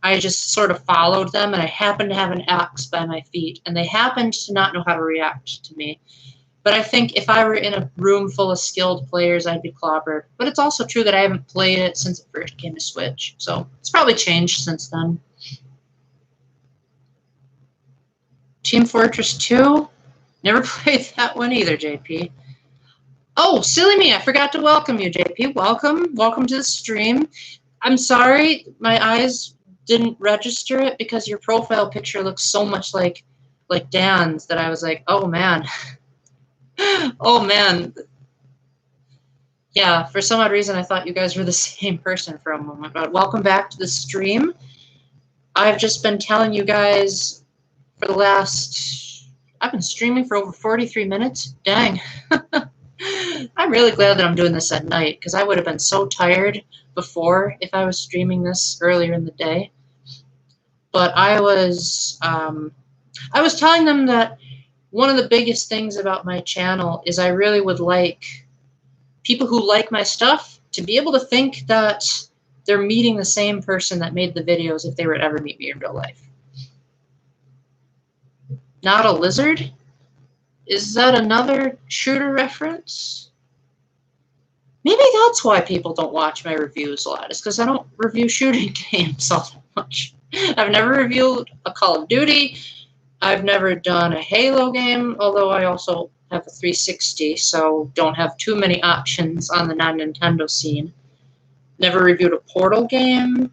I just sort of followed them, and I happened to have an axe by my feet, and they happened to not know how to react to me. But I think if I were in a room full of skilled players, I'd be clobbered. But it's also true that I haven't played it since it first came to Switch, so it's probably changed since then. Team Fortress 2? Never played that one either, JP. Oh, silly me, I forgot to welcome you, JP. Welcome. Welcome to the stream. I'm sorry my eyes didn't register it because your profile picture looks so much like Dan's that I was like, oh, man. Oh, man. Yeah, for some odd reason, I thought you guys were the same person for a moment. But welcome back to the stream. I've just been telling you guys for the last... I've been streaming for over 43 minutes. Dang. I'm really glad that I'm doing this at night, because I would have been so tired before if I was streaming this earlier in the day. But I was telling them that one of the biggest things about my channel is I really would like people who like my stuff to be able to think that they're meeting the same person that made the videos if they were to ever meet me in real life. Not a lizard? Is that another shooter reference? Maybe that's why people don't watch my reviews a lot. It's because I don't review shooting games all that much. I've never reviewed a Call of Duty. I've never done a Halo game, although I also have a 360, so don't have too many options on the non-Nintendo scene. Never reviewed a Portal game.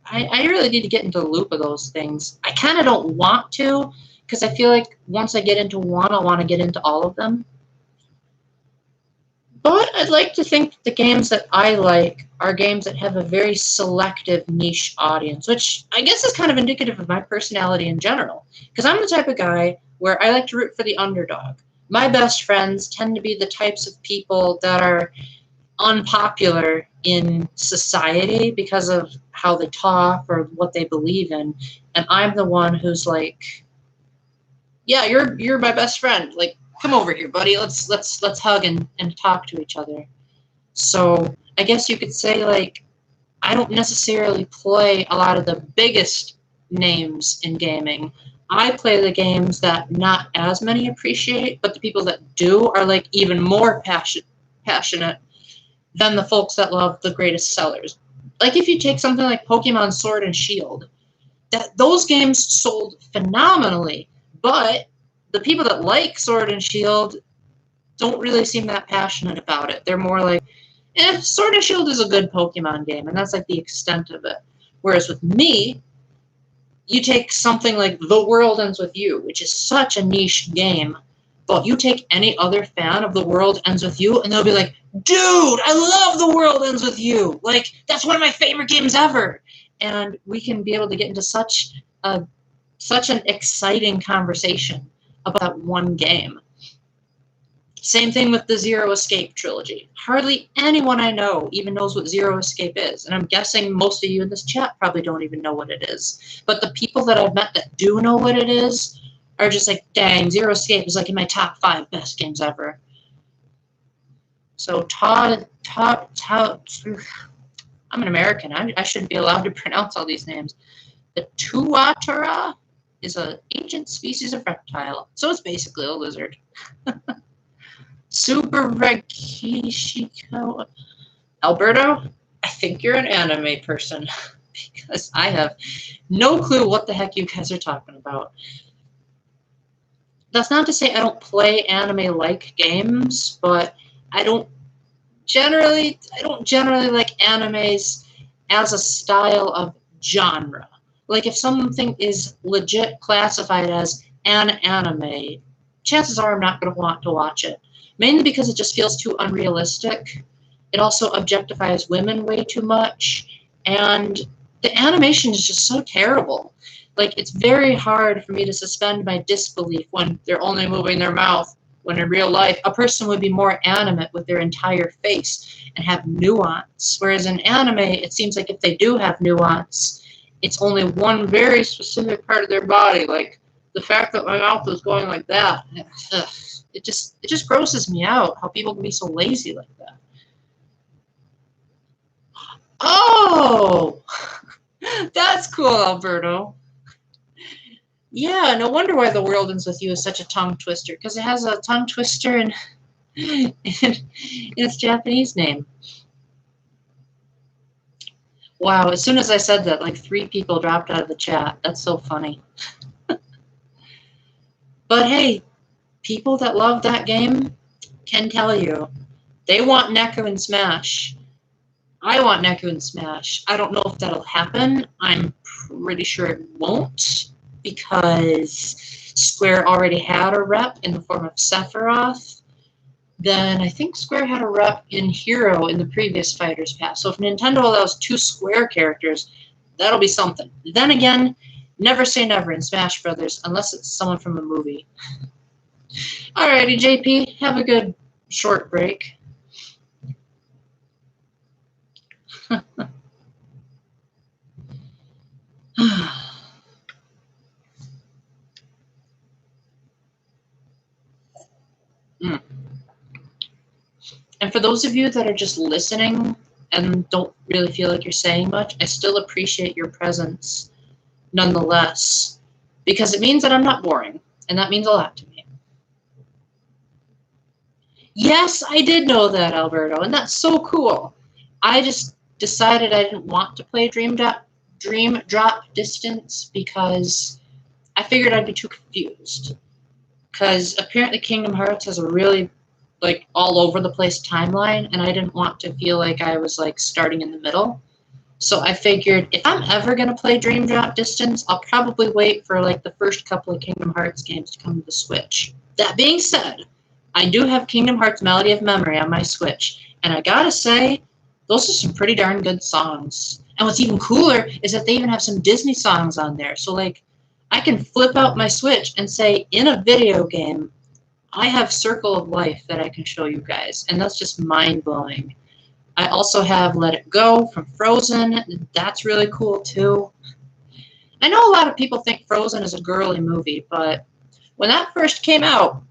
I really need to get into the loop of those things. I kind of don't want to, because I feel like once I get into one, I'll want to get into all of them. But I'd like to think the games that I like are games that have a very selective niche audience, which I guess is kind of indicative of my personality in general. Because I'm the type of guy where I like to root for the underdog. My best friends tend to be the types of people that are unpopular in society because of how they talk or what they believe in. And I'm the one who's like, yeah, you're my best friend. Like, come over here, buddy. Let's hug and talk to each other. So I guess you could say, like, I don't necessarily play a lot of the biggest names in gaming. I play the games that not as many appreciate, but the people that do are, like, even more passionate than the folks that love the greatest sellers. Like, if you take something like Pokemon Sword and Shield, those games sold phenomenally, but the people that like Sword and Shield don't really seem that passionate about it. They're more like, Sword and Shield is a good Pokemon game, and that's like the extent of it. Whereas with me, you take something like The World Ends With You, which is such a niche game, but you take any other fan of The World Ends With You, and they'll be like, dude, I love The World Ends With You. Like, that's one of my favorite games ever. And we can be able to get into such an exciting conversation about one game. Same thing with the Zero Escape trilogy. Hardly anyone I know even knows what Zero Escape is. And I'm guessing most of you in this chat probably don't even know what it is. But the people that I've met that do know what it is are just like, dang, Zero Escape is like in my top 5 best games ever. So I'm an American. I shouldn't be allowed to pronounce all these names. The Tuatara is an ancient species of reptile. So it's basically a lizard. Super Regishiko. Alberto, I think you're an anime person because I have no clue what the heck you guys are talking about. That's not to say I don't play anime-like games, but I don't generally like animes as a style of genre. Like if something is legit classified as an anime, chances are I'm not going to want to watch it. Mainly because it just feels too unrealistic. It also objectifies women way too much. And the animation is just so terrible. Like, it's very hard for me to suspend my disbelief when they're only moving their mouth, when in real life, a person would be more animate with their entire face and have nuance. Whereas in anime, it seems like if they do have nuance, it's only one very specific part of their body. Like, the fact that my mouth is going like that. Ugh. It just grosses me out how people can be so lazy like that. Oh, that's cool, Alberto. Yeah, no wonder why The World Ends With You is such a tongue twister, because it has a tongue twister in its Japanese name. Wow, as soon as I said that, like 3 people dropped out of the chat. That's so funny. But hey, people that love that game can tell you they want Neku and Smash. I want Neku and Smash. I don't know if that'll happen. I'm pretty sure it won't because Square already had a rep in the form of Sephiroth. Then I think Square had a rep in Hero in the previous Fighters Pass. So if Nintendo allows 2 Square characters, that'll be something. Then again, never say never in Smash Brothers unless it's someone from a movie. Alrighty, JP, have a good short break. And for those of you that are just listening and don't really feel like you're saying much, I still appreciate your presence nonetheless, because it means that I'm not boring, and that means a lot to me. Yes, I did know that, Alberto, and that's so cool. I just decided I didn't want to play Dream Drop Distance because I figured I'd be too confused. Because apparently Kingdom Hearts has a really like all over the place timeline, and I didn't want to feel like I was like starting in the middle. So I figured if I'm ever going to play Dream Drop Distance, I'll probably wait for like the first couple of Kingdom Hearts games to come to the Switch. That being said, I do have Kingdom Hearts Melody of Memory on my Switch, and I gotta say, those are some pretty darn good songs. And what's even cooler is that they even have some Disney songs on there. So like, I can flip out my Switch and say, in a video game, I have Circle of Life that I can show you guys, and that's just mind-blowing. I also have Let It Go from Frozen. That's really cool, too. I know a lot of people think Frozen is a girly movie, but when that first came out,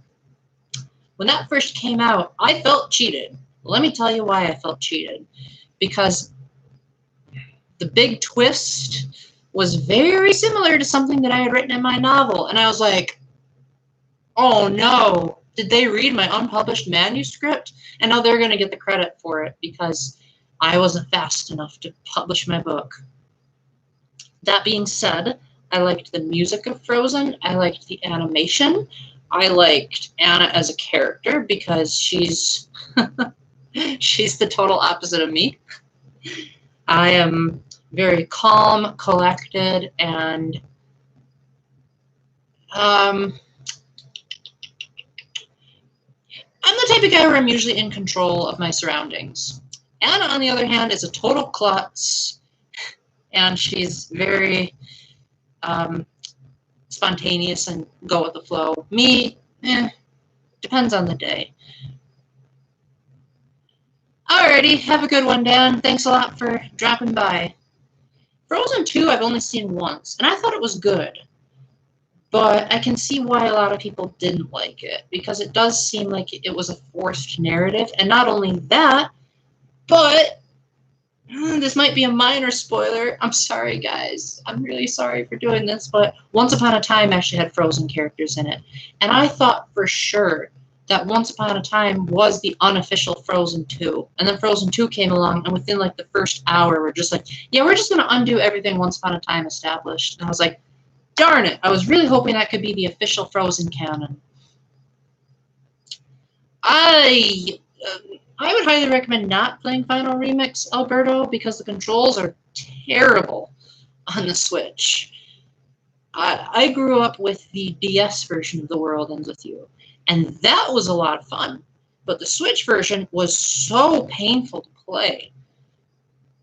I felt cheated. Let me tell you why I felt cheated. Because the big twist was very similar to something that I had written in my novel, and I was like, oh no, did they read my unpublished manuscript? And now they're going to get the credit for it because I wasn't fast enough to publish my book. That being said, I liked the music of Frozen. I liked the animation. I liked Anna as a character because she's she's the total opposite of me. I am very calm, collected, and I'm the type of guy where I'm usually in control of my surroundings. Anna, on the other hand, is a total klutz, and she's very spontaneous and go with the flow. Me, depends on the day. Alrighty, have a good one, Dan. Thanks a lot for dropping by. Frozen 2 I've only seen once, and I thought it was good. But I can see why a lot of people didn't like it, because it does seem like it was a forced narrative. And not only that, but this might be a minor spoiler. I'm sorry, guys. I'm really sorry for doing this, but Once Upon a Time actually had Frozen characters in it. And I thought for sure that Once Upon a Time was the unofficial Frozen 2. And then Frozen 2 came along, and within like the first hour, we're just like, yeah, we're just going to undo everything Once Upon a Time established. And I was like, darn it. I was really hoping that could be the official Frozen canon. I would highly recommend not playing Final Remix, Alberto, because the controls are terrible on the Switch. I grew up with the DS version of The World Ends With You, and that was a lot of fun. But the Switch version was so painful to play.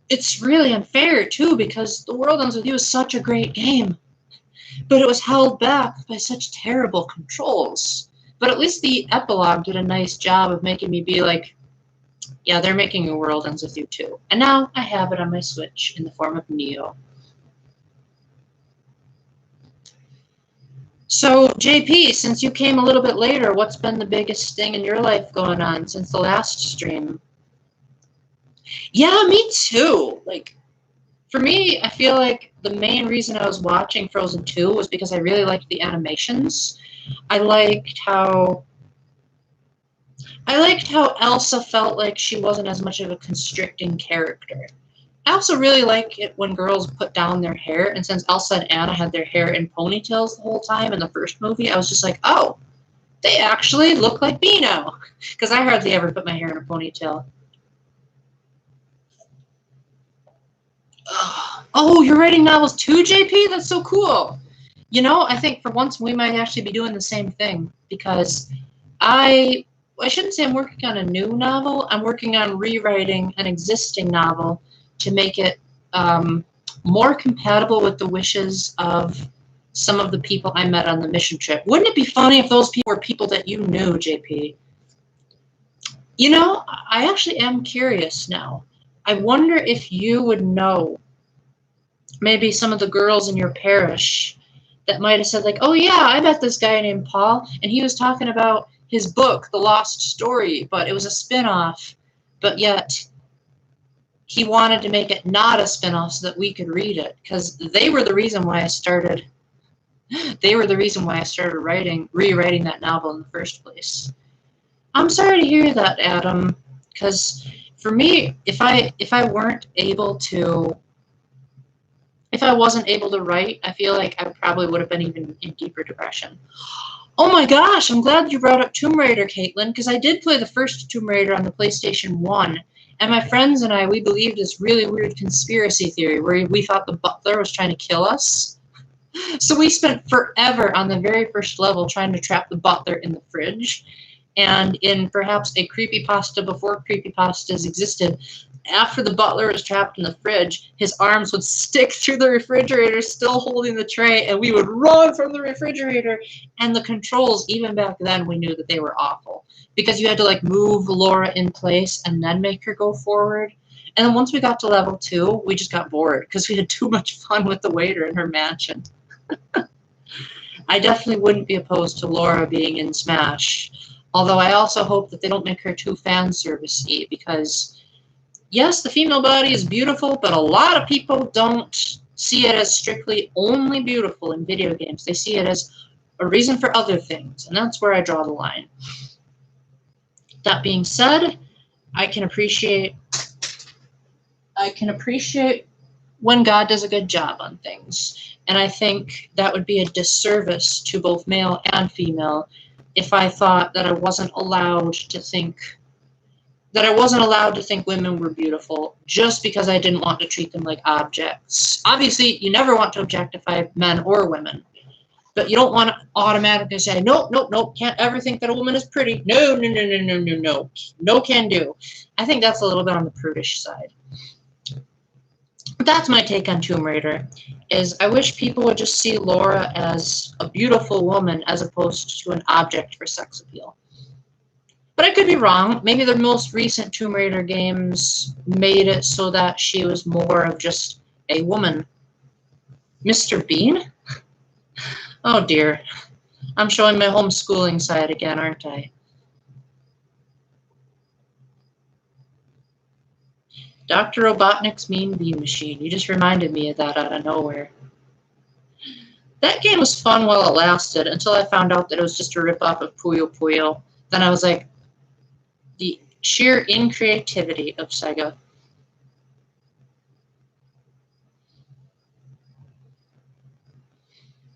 It's really unfair, too, because The World Ends With You is such a great game. But it was held back by such terrible controls. But at least the epilogue did a nice job of making me be like, yeah, they're making A World Ends With You too. And now I have it on my Switch in the form of Neo. So, JP, since you came a little bit later, what's been the biggest thing in your life going on since the last stream? Yeah, me too. Like, for me, I feel like the main reason I was watching Frozen 2 was because I really liked the animations. I liked how Elsa felt like she wasn't as much of a constricting character. I also really like it when girls put down their hair, and since Elsa and Anna had their hair in ponytails the whole time in the first movie, I was just like, oh, they actually look like me now. Because I hardly ever put my hair in a ponytail. Oh, you're writing novels too, JP? That's so cool. You know, I think for once we might actually be doing the same thing, because I shouldn't say I'm working on a new novel. I'm working on rewriting an existing novel to make it more compatible with the wishes of some of the people I met on the mission trip. Wouldn't it be funny if those people were people that you knew, JP? You know, I actually am curious now. I wonder if you would know maybe some of the girls in your parish that might have said, like, oh, yeah, I met this guy named Paul, and he was talking about his book, The Lost Story, but it was a spin-off, but yet he wanted to make it not a spin-off so that we could read it, because they were the reason why I started rewriting that novel in the first place. I'm sorry to hear that, Adam, because for me, if I wasn't able to write, I feel like I probably would have been even in deeper depression. Oh my gosh, I'm glad you brought up Tomb Raider, Caitlin, because I did play the first Tomb Raider on the PlayStation 1, and my friends and I, we believed this really weird conspiracy theory where we thought the butler was trying to kill us. So we spent forever on the very first level trying to trap the butler in the fridge. And in perhaps a creepypasta before creepypastas existed, after the butler was trapped in the fridge, his arms would stick through the refrigerator, still holding the tray, and we would run from the refrigerator. And the controls, even back then, we knew that they were awful, because you had to like move Laura in place and then make her go forward. And then once we got to level 2, we just got bored because we had too much fun with the waiter in her mansion. I definitely wouldn't be opposed to Laura being in Smash, although I also hope that they don't make her too fan service-y, because yes, the female body is beautiful, but a lot of people don't see it as strictly only beautiful in video games. They see it as a reason for other things, and that's where I draw the line. That being said, I can appreciate when God does a good job on things. And I think that would be a disservice to both male and female if I thought that I wasn't allowed to think women were beautiful just because I didn't want to treat them like objects. Obviously, you never want to objectify men or women, but you don't want to automatically say, nope, nope, nope, can't ever think that a woman is pretty. No, no, no, no, no, no, no. No can do. I think that's a little bit on the prudish side. That's my take on Tomb Raider, is I wish people would just see Laura as a beautiful woman as opposed to an object for sex appeal. But I could be wrong. Maybe the most recent Tomb Raider games made it so that she was more of just a woman. Mr. Bean? Oh dear. I'm showing my homeschooling side again, aren't I? Dr. Robotnik's Mean Bean Machine. You just reminded me of that out of nowhere. That game was fun while it lasted until I found out that it was just a ripoff of Puyo Puyo. Then I was like, the sheer increativity of Sega.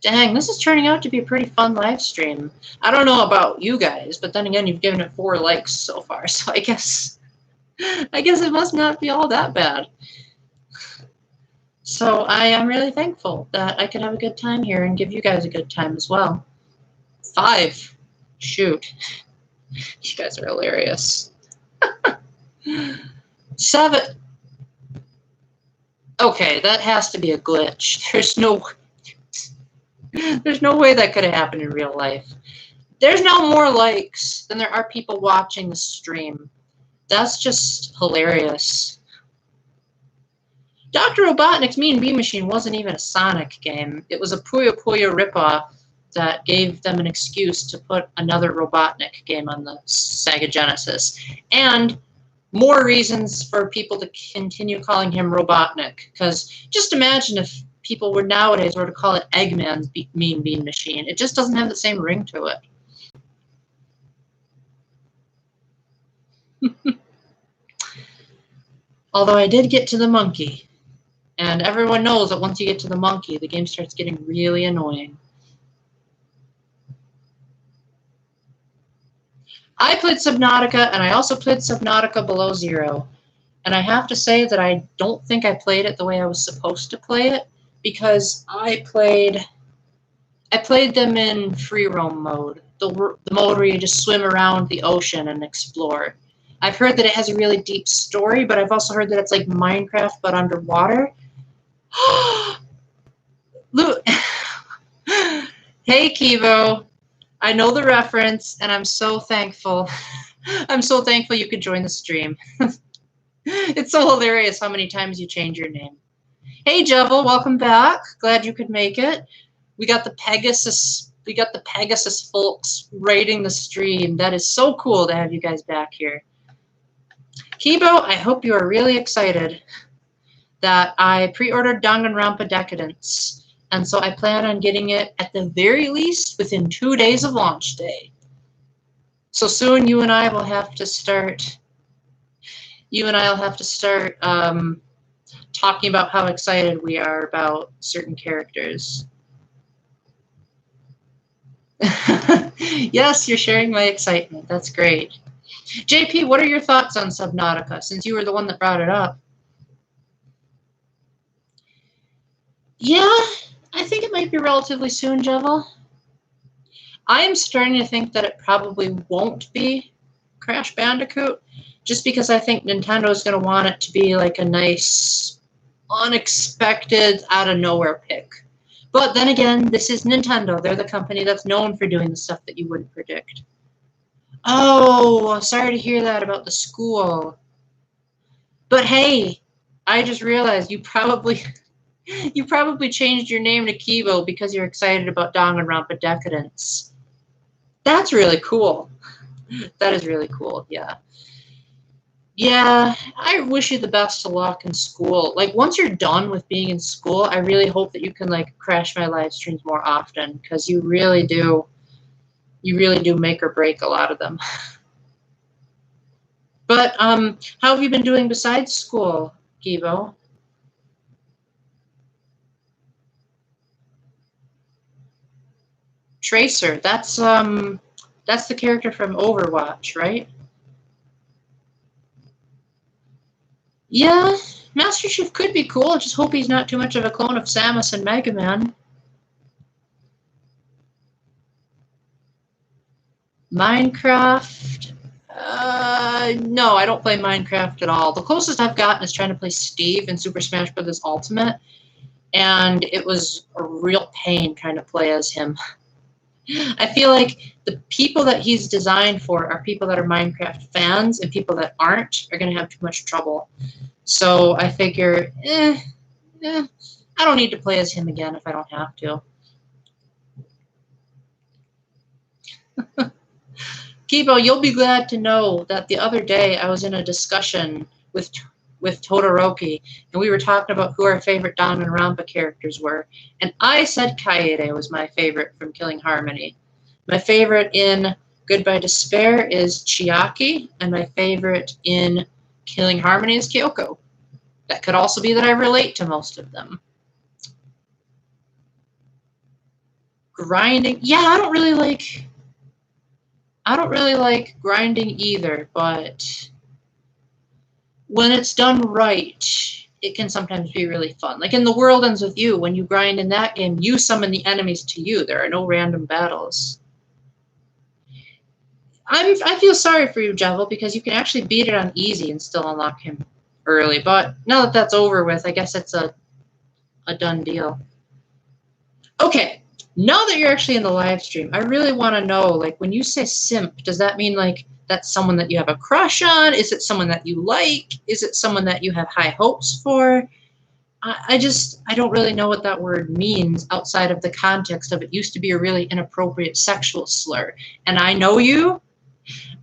Dang, this is turning out to be a pretty fun live stream. I don't know about you guys, but then again, you've given it 4 likes so far, so I guess it must not be all that bad. So I am really thankful that I could have a good time here and give you guys a good time as well. 5. Shoot. You guys are hilarious. 7. Okay, that has to be a glitch. There's no way that could have happened in real life. There's now more likes than there are people watching the stream. That's just hilarious. Dr. Robotnik's Mean Bean Machine wasn't even a Sonic game. It was a Puyo Puyo ripoff that gave them an excuse to put another Robotnik game on the Sega Genesis. And more reasons for people to continue calling him Robotnik. Because just imagine if people nowadays were to call it Eggman's Mean Bean Machine. It just doesn't have the same ring to it. Although I did get to the monkey. And everyone knows that once you get to the monkey, the game starts getting really annoying. I played Subnautica, and I also played Subnautica Below Zero. And I have to say that I don't think I played it the way I was supposed to play it, because I played them in free roam mode, the mode where you just swim around the ocean and explore. I've heard that it has a really deep story, but I've also heard that it's like Minecraft but underwater. Look. Hey, Kivo. I know the reference, and I'm so thankful. I'm so thankful you could join the stream. It's so hilarious how many times you change your name. Hey, Jevel, welcome back. Glad you could make it. We got the Pegasus folks raiding the stream. That is so cool to have you guys back here. Kibo, I hope you are really excited that I pre-ordered Danganronpa Decadence. And so I plan on getting it at the very least within 2 days of launch day. So soon you and I will have to start talking about how excited we are about certain characters. Yes, you're sharing my excitement. That's great. JP, what are your thoughts on Subnautica, since you were the one that brought it up? Yeah, I think it might be relatively soon, Jevel. I am starting to think that it probably won't be Crash Bandicoot, just because I think Nintendo is going to want it to be like a nice, unexpected, out-of-nowhere pick. But then again, this is Nintendo. They're the company that's known for doing the stuff that you wouldn't predict. Oh, sorry to hear that about the school. But hey, I just realized you probably changed your name to Kibo because you're excited about Danganronpa Decadence. That's really cool. That is really cool, yeah. Yeah, I wish you the best of luck in school. Like, once you're done with being in school, I really hope that you can, like, crash my live streams more often, because you really do make or break a lot of them. But, how have you been doing besides school, Givo? Tracer. That's the character from Overwatch, right? Yeah, Master Chief could be cool. I just hope he's not too much of a clone of Samus and Mega Man. Minecraft. No, I don't play Minecraft at all. The closest I've gotten is trying to play Steve in Super Smash Bros. Ultimate, and it was a real pain trying to play as him. I feel like the people that he's designed for are people that are Minecraft fans, and people that aren't are going to have too much trouble. So I figure, I don't need to play as him again if I don't have to. Kibo, you'll be glad to know that the other day I was in a discussion with Todoroki, and we were talking about who our favorite Danganronpa characters were, and I said Kaede was my favorite from Killing Harmony. My favorite in Goodbye Despair is Chiaki, and my favorite in Killing Harmony is Kyoko. That could also be that I relate to most of them. Grinding, yeah, I don't really like grinding either, but when it's done right, it can sometimes be really fun. Like in The World Ends With You, when you grind in that game, you summon the enemies to you. There are no random battles. I feel sorry for you, Javel, because you can actually beat it on easy and still unlock him early. But now that that's over with, I guess it's a done deal. Okay, now that you're actually in the live stream, I really want to know, like, when you say simp, does that mean, like, that's someone that you have a crush on? Is it someone that you like? Is it someone that you have high hopes for? I don't really know what that word means outside of the context of it used to be a really inappropriate sexual slur. And I know you,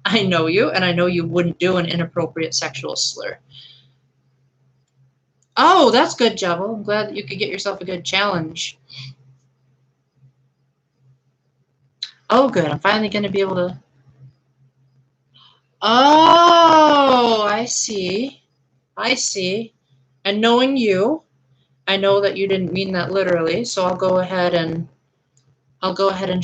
and I know you wouldn't do an inappropriate sexual slur. Oh, that's good, Javel. I'm glad that you could get yourself a good challenge. Oh, good. I'm finally going to be able to... Oh, I see. I see. And knowing you, I know that you didn't mean that literally, so I'll go ahead and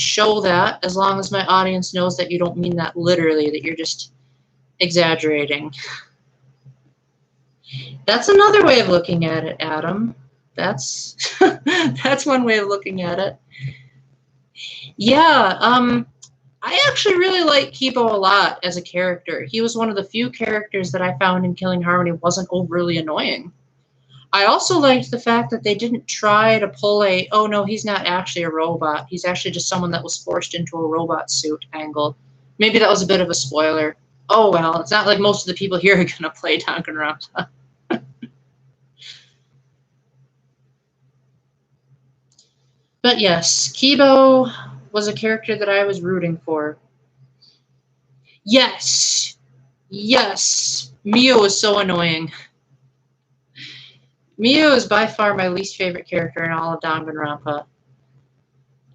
show that, as long as my audience knows that you don't mean that literally, that you're just exaggerating. That's another way of looking at it, Adam. That's that's one way of looking at it. Yeah, I actually really like Kibo a lot as a character. He was one of the few characters that I found in Killing Harmony wasn't overly annoying. I also liked the fact that they didn't try to pull a, oh no, he's not actually a robot. He's actually just someone that was forced into a robot suit angle. Maybe that was a bit of a spoiler. Oh well, it's not like most of the people here are going to play Danganronpa. But yes, Kibo was a character that I was rooting for. Yes! Yes! Mio is so annoying. Mio is by far my least favorite character in all of Danganronpa.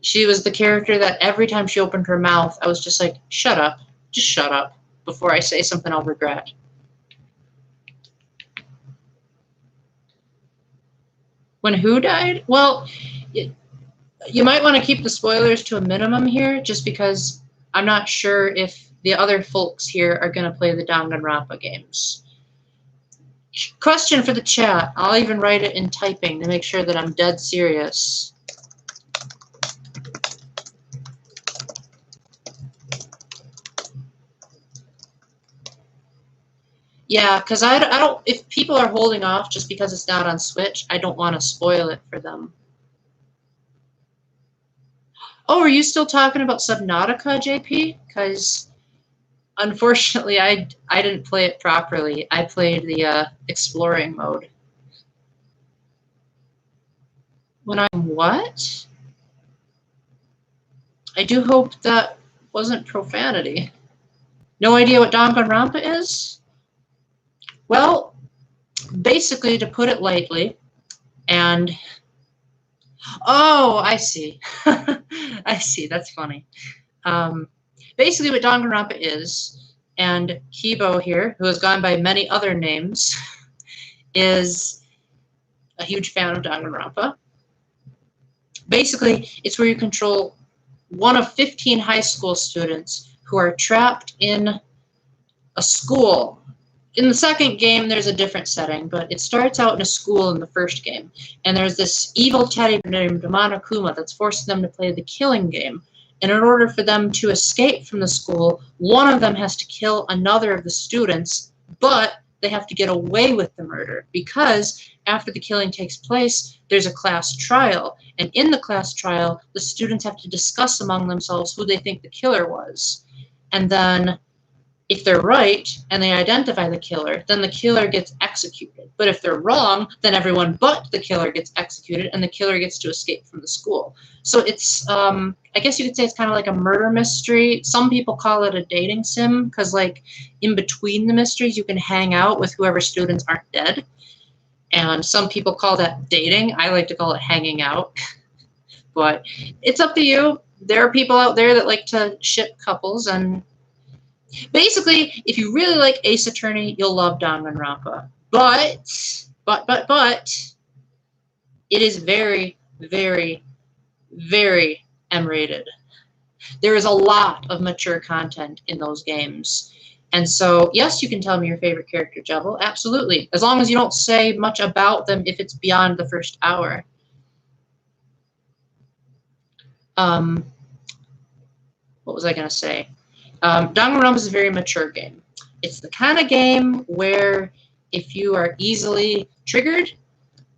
She was the character that every time she opened her mouth, I was just like, shut up. Just shut up before I say something I'll regret. When who died? Well, you might want to keep the spoilers to a minimum here, just because I'm not sure if the other folks here are going to play the Danganronpa games. Question for the chat. I'll even write it in typing to make sure that I'm dead serious. Yeah, because I don't, if people are holding off just because it's not on Switch, I don't want to spoil it for them. Oh, are you still talking about Subnautica, JP? Because unfortunately, I didn't play it properly. I played the exploring mode. When I'm what? I do hope that wasn't profanity. No idea what Danganronpa is? Well, basically, to put it lightly, and... Oh, I see. I see, that's funny. Basically what Danganronpa is, and Kibo here, who has gone by many other names, is a huge fan of Danganronpa. Basically, it's where you control one of 15 high school students who are trapped in a school. In the second game, there's a different setting, but it starts out in a school in the first game. And there's this evil teddy named Monokuma that's forcing them to play the killing game. And in order for them to escape from the school, one of them has to kill another of the students, but they have to get away with the murder because after the killing takes place, there's a class trial. And in the class trial, the students have to discuss among themselves who they think the killer was. And then if they're right and they identify the killer, then the killer gets executed. But if they're wrong, then everyone but the killer gets executed and the killer gets to escape from the school. So it's, I guess you could say it's kind of like a murder mystery. Some people call it a dating sim because like in between the mysteries, you can hang out with whoever students aren't dead. And some people call that dating. I like to call it hanging out. But it's up to you. There are people out there that like to ship couples, and basically, if you really like Ace Attorney, you'll love Danganronpa. But, it is very, very, very M-rated. There is a lot of mature content in those games. And so, yes, you can tell me your favorite character, Jebel. Absolutely. As long as you don't say much about them if it's beyond the first hour. What was I going to say? Danganronpa is a very mature game. It's the kind of game where if you are easily triggered,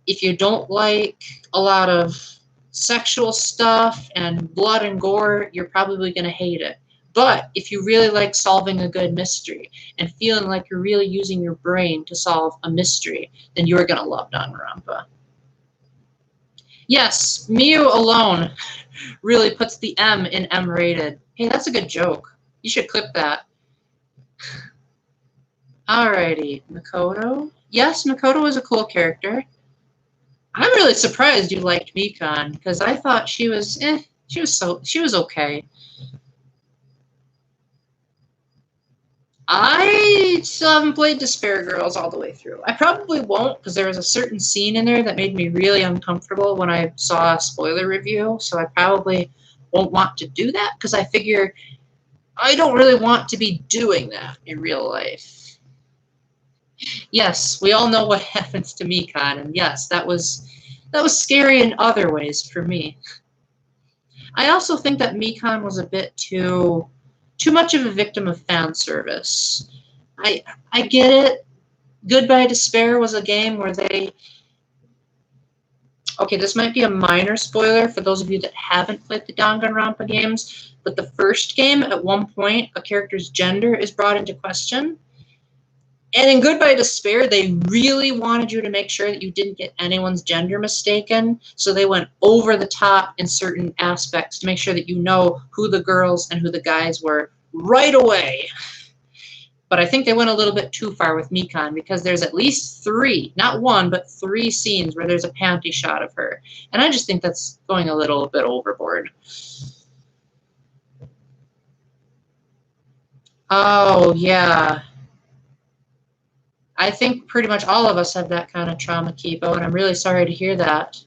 if you don't like a lot of sexual stuff and blood and gore, you're probably going to hate it. But if you really like solving a good mystery and feeling like you're really using your brain to solve a mystery, then you're going to love Danganronpa. Yes, Miyu alone really puts the M in M-rated. Hey, that's a good joke. You should clip that. Alrighty, Makoto. Yes, Makoto is a cool character. I'm really surprised you liked Mikan because I thought she was she was okay. I still haven't played Despair Girls all the way through. I probably won't because there was a certain scene in there that made me really uncomfortable when I saw a spoiler review, so I probably won't want to do that because I figure I don't really want to be doing that in real life. Yes, we all know what happens to Mikan, and yes, that was scary in other ways for me. I also think that Mikan was a bit too much of a victim of fan service. I get it. Goodbye Despair was a game where they... Okay, this might be a minor spoiler for those of you that haven't played the Danganronpa games, but the first game, at one point, a character's gender is brought into question. And in Goodbye Despair, they really wanted you to make sure that you didn't get anyone's gender mistaken, so they went over the top in certain aspects to make sure that you know who the girls and who the guys were right away. But I think they went a little bit too far with Mikan because there's at least 3, not 1, but 3 scenes where there's a panty shot of her. And I just think that's going a little bit overboard. Oh, yeah. I think pretty much all of us have that kind of trauma, Kibo, and I'm really sorry to hear that.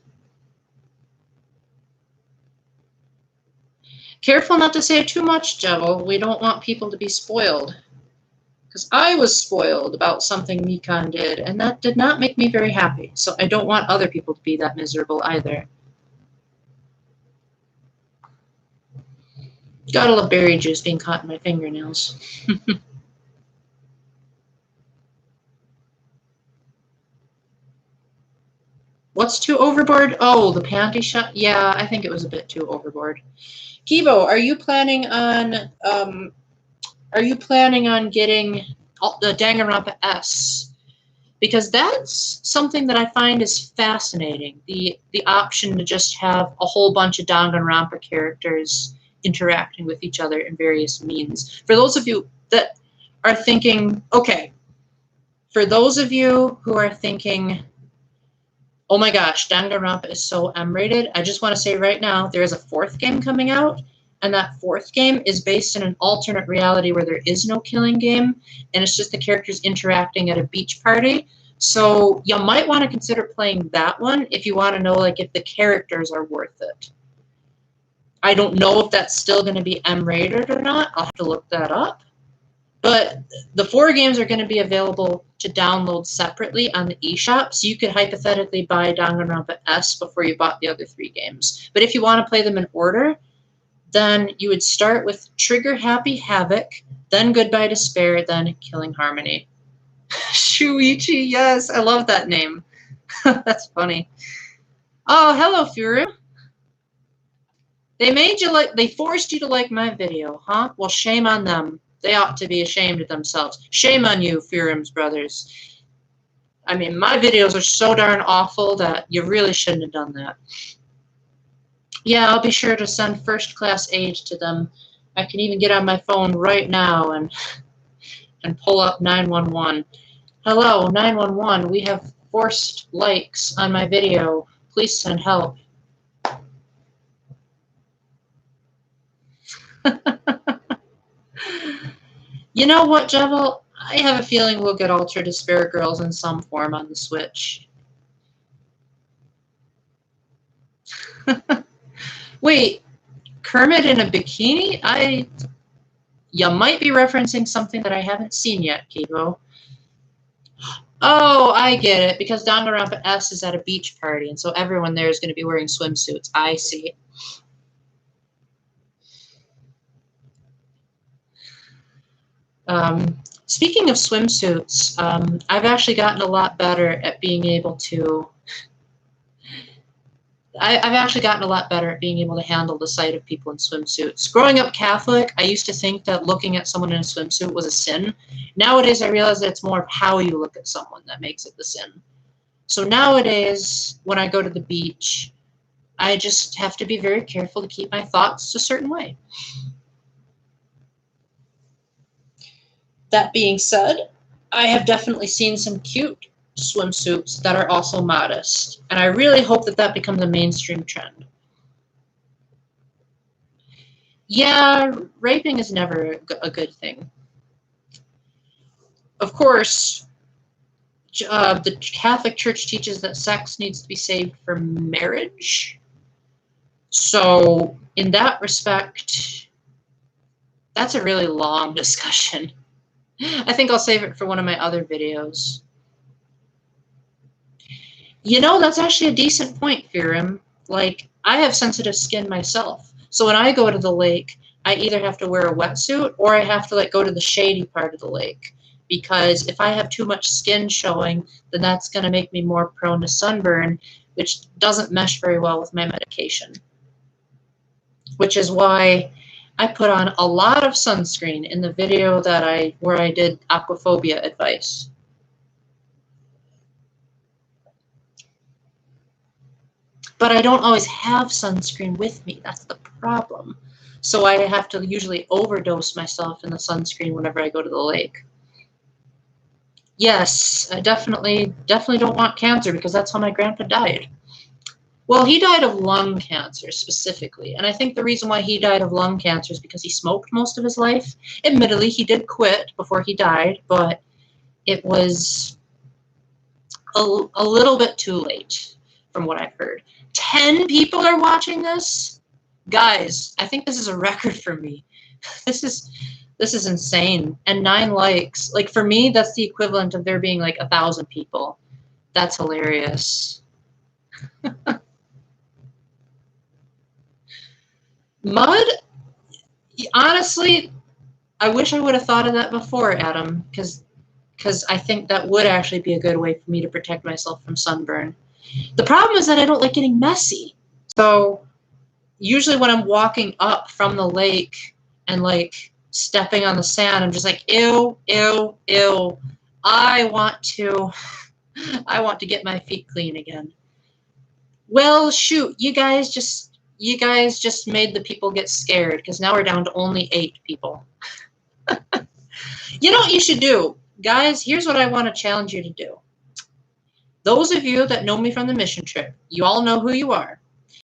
Careful not to say too much, Jebel. We don't want people to be spoiled. Because I was spoiled about something Mikan did, and that did not make me very happy. So I don't want other people to be that miserable either. Gotta love berry juice being caught in my fingernails. What's too overboard? Oh, the panty shot? Yeah, I think it was a bit too overboard. Kibo, are you planning on getting the Danganronpa S? Because that's something that I find is fascinating. The option to just have a whole bunch of Danganronpa characters interacting with each other in various means. For those of you that are thinking, okay, for those of you who are thinking, oh my gosh, Danganronpa is so M-rated, I just want to say right now, there is a 4th game coming out, and that 4th game is based in an alternate reality where there is no killing game, and it's just the characters interacting at a beach party. So you might want to consider playing that one if you want to know like if the characters are worth it. I don't know if that's still going to be M-rated or not. I'll have to look that up. But the 4 games are going to be available to download separately on the eShop, so you could hypothetically buy Danganronpa S before you bought the other 3 games. But if you want to play them in order, then you would start with Trigger Happy Havoc, then Goodbye Despair, then Killing Harmony. Shuichi, yes, I love that name. That's funny. Oh, hello, Furu. They forced you to like my video, huh? Well, shame on them. They ought to be ashamed of themselves. Shame on you, Furim's brothers. I mean, my videos are so darn awful that you really shouldn't have done that. Yeah, I'll be sure to send first-class aid to them. I can even get on my phone right now and pull up 911. Hello, 911. We have forced likes on my video. Please send help. You know what, Jebel? I have a feeling we'll get Ultra Despair Girls in some form on the Switch. Wait, Kermit in a bikini? You might be referencing something that I haven't seen yet, Kibo. Oh, I get it, because Danganronpa S is at a beach party, and so everyone there is going to be wearing swimsuits. I see. Speaking of swimsuits, I've actually gotten a lot better at being able to... I've actually gotten a lot better at being able to handle the sight of people in swimsuits. Growing up Catholic, I used to think that looking at someone in a swimsuit was a sin. Nowadays, I realize that it's more of how you look at someone that makes it the sin. So nowadays, when I go to the beach, I just have to be very careful to keep my thoughts a certain way. That being said, I have definitely seen some cute swimsuits that are also modest, and I really hope that that becomes a mainstream trend. Yeah, raping is never a good thing. Of course, the Catholic Church teaches that sex needs to be saved for marriage. So, in that respect, that's a really long discussion. I think I'll save it for one of my other videos. You know, that's actually a decent point, Furim. Like, I have sensitive skin myself. So when I go to the lake, I either have to wear a wetsuit or I have to, like, go to the shady part of the lake. Because if I have too much skin showing, then that's going to make me more prone to sunburn, which doesn't mesh very well with my medication. Which is why I put on a lot of sunscreen in the video that where I did aquaphobia advice. But I don't always have sunscreen with me. That's the problem. So I have to usually overdose myself in the sunscreen whenever I go to the lake. Yes, I definitely don't want cancer because that's how my grandpa died. Well, he died of lung cancer specifically. And I think the reason why he died of lung cancer is because he smoked most of his life. Admittedly, he did quit before he died, but it was a little bit too late from what I've heard. 10 people are watching this? Guys, I think this is a record for me. This is insane. And 9 likes. Like, for me, that's the equivalent of there being like 1,000 people. That's hilarious. Mud? Honestly, I wish I would have thought of that before, Adam, because I think that would actually be a good way for me to protect myself from sunburn. The problem is that I don't like getting messy. So usually when I'm walking up from the lake and like stepping on the sand, I'm just like, ew, ew, ew. I want to get my feet clean again. Well, shoot, you guys just made the people get scared because now we're down to only 8 people. You know what you should do? Guys, here's what I want to challenge you to do. Those of you that know me from the mission trip, you all know who you are.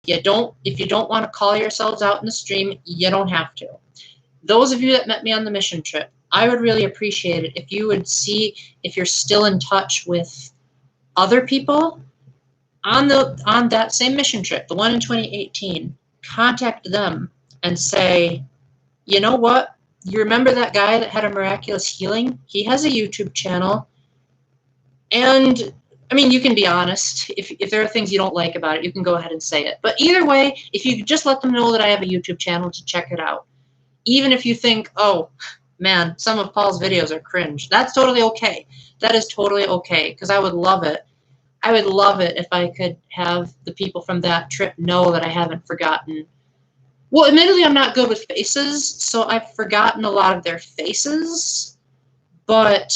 If you don't want to call yourselves out in the stream, you don't have to. Those of you that met me on the mission trip, I would really appreciate it if you would see if you're still in touch with other people on that same mission trip, the one in 2018. contact them and say, you know what? You remember that guy that had a miraculous healing? He has a YouTube channel. And, I mean, you can be honest. If there are things you don't like about it, you can go ahead and say it. But either way, if you just let them know that I have a YouTube channel to check it out, even if you think, oh, man, some of Paul's videos are cringe, that's totally okay. That is totally okay, because I would love it. I would love it if I could have the people from that trip know that I haven't forgotten. Well, admittedly, I'm not good with faces, so I've forgotten a lot of their faces, but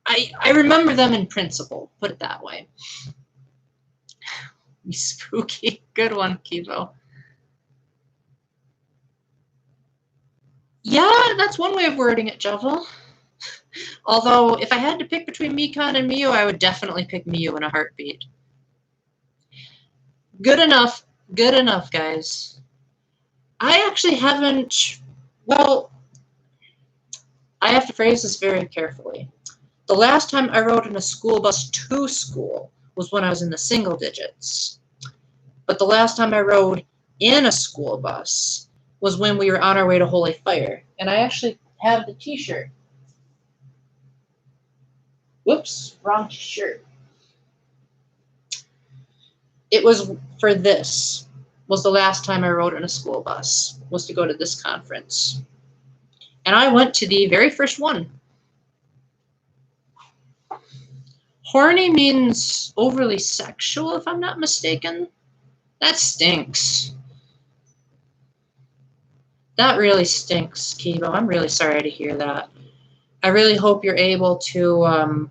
I remember them in principle, put it that way. Spooky. Good one, Kivo. Yeah, that's one way of wording it, Jovel. Although, if I had to pick between Mikan and Miyu, I would definitely pick Miyu in a heartbeat. Good enough, guys. I actually haven't, well, I have to phrase this very carefully. The last time I rode in a school bus to school was when I was in the single digits. But the last time I rode in a school bus was when we were on our way to Holy Fire. And I actually have the t-shirt. Whoops, wrong shirt. It was for this, was the last time I rode in a school bus, was to go to this conference. And I went to the very first one. Horny means overly sexual, if I'm not mistaken. That stinks. That really stinks, Kibo. I'm really sorry to hear that. I really hope you're able to,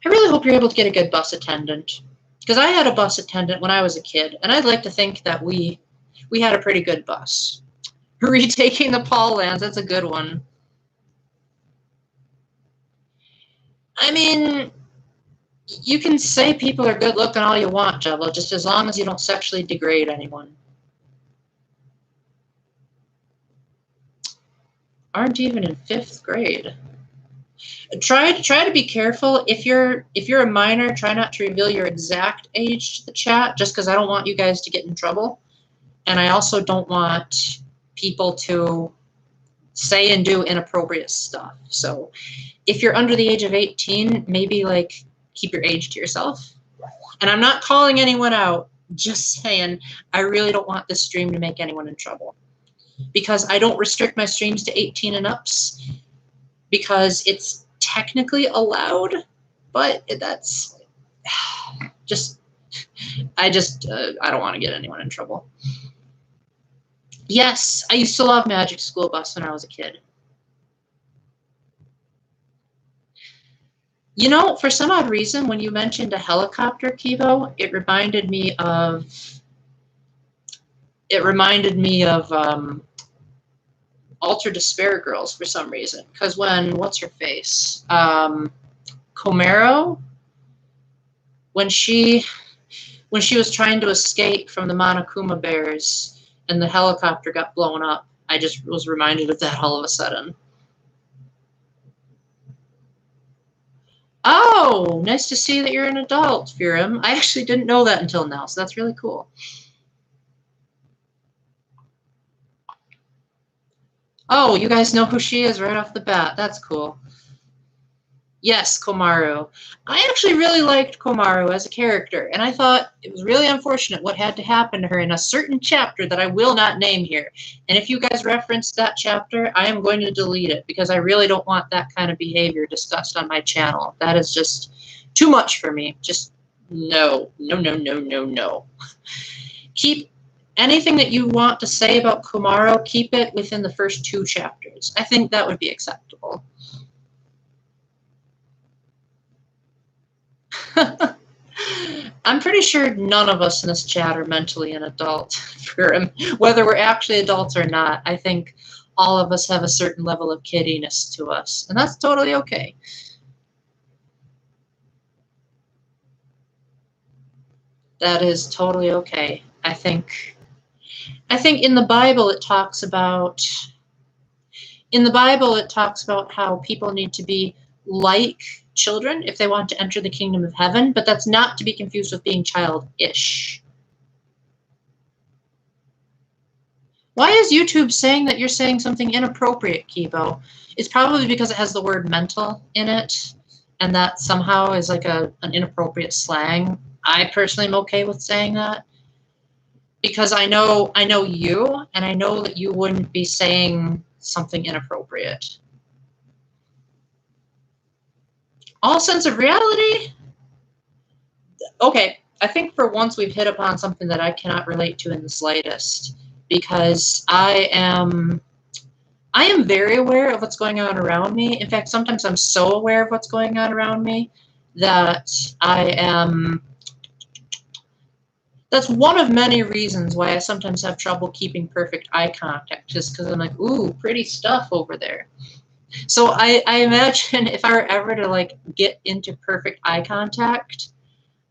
get a good bus attendant. Because I had a bus attendant when I was a kid, and I'd like to think that we had a pretty good bus. Retaking the Paul lands, that's a good one. I mean, you can say people are good looking all you want, Jabba, just as long as you don't sexually degrade anyone. Aren't even in 5th grade. Try to be careful. If you're a minor, try not to reveal your exact age to the chat, just because I don't want you guys to get in trouble. And I also don't want people to say and do inappropriate stuff. So if you're under the age of 18, maybe like keep your age to yourself. And I'm not calling anyone out, just saying I really don't want this stream to make anyone in trouble. Because I don't restrict my streams to 18 and ups, because it's technically allowed, but that's just, I don't want to get anyone in trouble. Yes, I used to love Magic School Bus when I was a kid. You know, for some odd reason, when you mentioned a helicopter, Kivo, it reminded me of Alter Despair Girls for some reason. Because when, what's her face? Komaro? When she was trying to escape from the Monokuma bears and the helicopter got blown up, I just was reminded of that all of a sudden. Oh, nice to see that you're an adult, Furim. I actually didn't know that until now, so that's really cool. Oh, you guys know who she is right off the bat. That's cool. Yes, Komaru. I actually really liked Komaru as a character, and I thought it was really unfortunate what had to happen to her in a certain chapter that I will not name here. And if you guys reference that chapter, I am going to delete it, because I really don't want that kind of behavior discussed on my channel. That is just too much for me. Just no. Keep anything that you want to say about Komaru, keep it within the first 2 chapters. I think that would be acceptable. I'm pretty sure none of us in this chat are mentally an adult, whether we're actually adults or not. I think all of us have a certain level of kiddiness to us, and that's totally okay. That is totally okay. I think in the Bible it talks about how people need to be like children if they want to enter the kingdom of heaven, but that's not to be confused with being childish. Why is YouTube saying that you're saying something inappropriate, Kibo? It's probably because it has the word mental in it, and that somehow is like an inappropriate slang. I personally am okay with saying that because I know you, and I know that you wouldn't be saying something inappropriate. All sense of reality? Okay, I think for once we've hit upon something that I cannot relate to in the slightest, because I am very aware of what's going on around me. In fact, sometimes I'm so aware of what's going on around me that that's one of many reasons why I sometimes have trouble keeping perfect eye contact, just because I'm like, ooh, pretty stuff over there. So I imagine if I were ever to like get into perfect eye contact,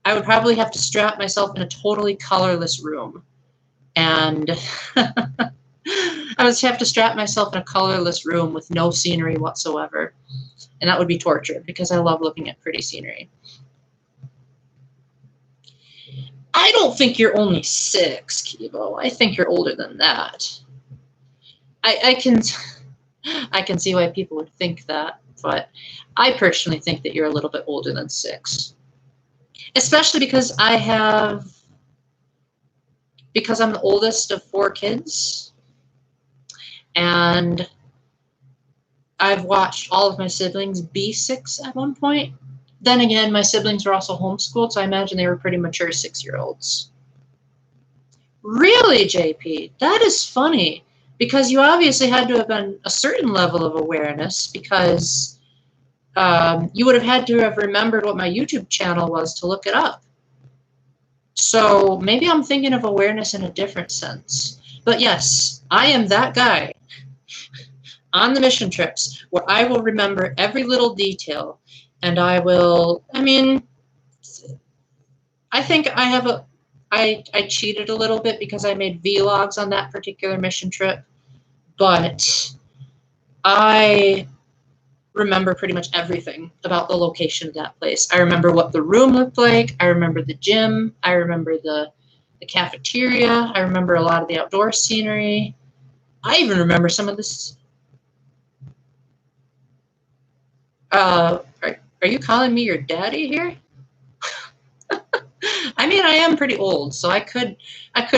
I would probably have to strap myself in a totally colorless room. And I would have to strap myself in a colorless room with no scenery whatsoever. And that would be torture because I love looking at pretty scenery. I don't think you're only 6, Kibo. I think you're older than that. I can see why people would think that, but I personally think that you're a little bit older than 6. Especially because I'm the oldest of 4 kids, and I've watched all of my siblings be 6 at one point. Then again, my siblings were also homeschooled, so I imagine they were pretty mature 6-year-olds. Really, JP? That is funny, because you obviously had to have been a certain level of awareness, because you would have had to have remembered what my YouTube channel was to look it up. So maybe I'm thinking of awareness in a different sense. But yes, I am that guy on the mission trips where I will remember every little detail, and I think I cheated a little bit because I made vlogs on that particular mission trip, but I remember pretty much everything about the location of that place. I remember what the room looked like. I remember the gym. I remember the cafeteria. I remember a lot of the outdoor scenery. I even remember some of this. Are you calling me your daddy here? I mean, I am pretty old, so I could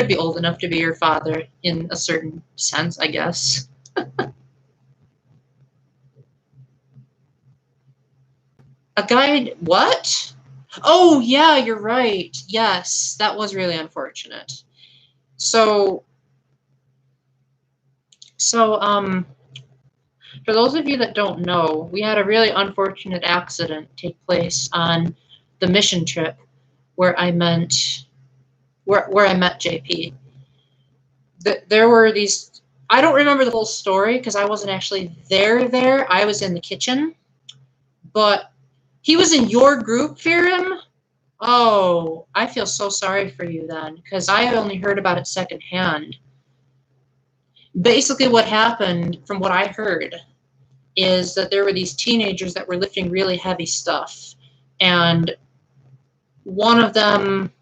be old enough to be your father in a certain sense, I guess. A guide? What? Oh, yeah, you're right. Yes, that was really unfortunate. So, for those of you that don't know, we had a really unfortunate accident take place on the mission trip where I met JP. There were these, I don't remember the whole story because I wasn't actually there. I was in the kitchen, but he was in your group, Firim? Oh, I feel so sorry for you then, because I only heard about it secondhand. Basically what happened, from what I heard, is that there were these teenagers that were lifting really heavy stuff, and one of them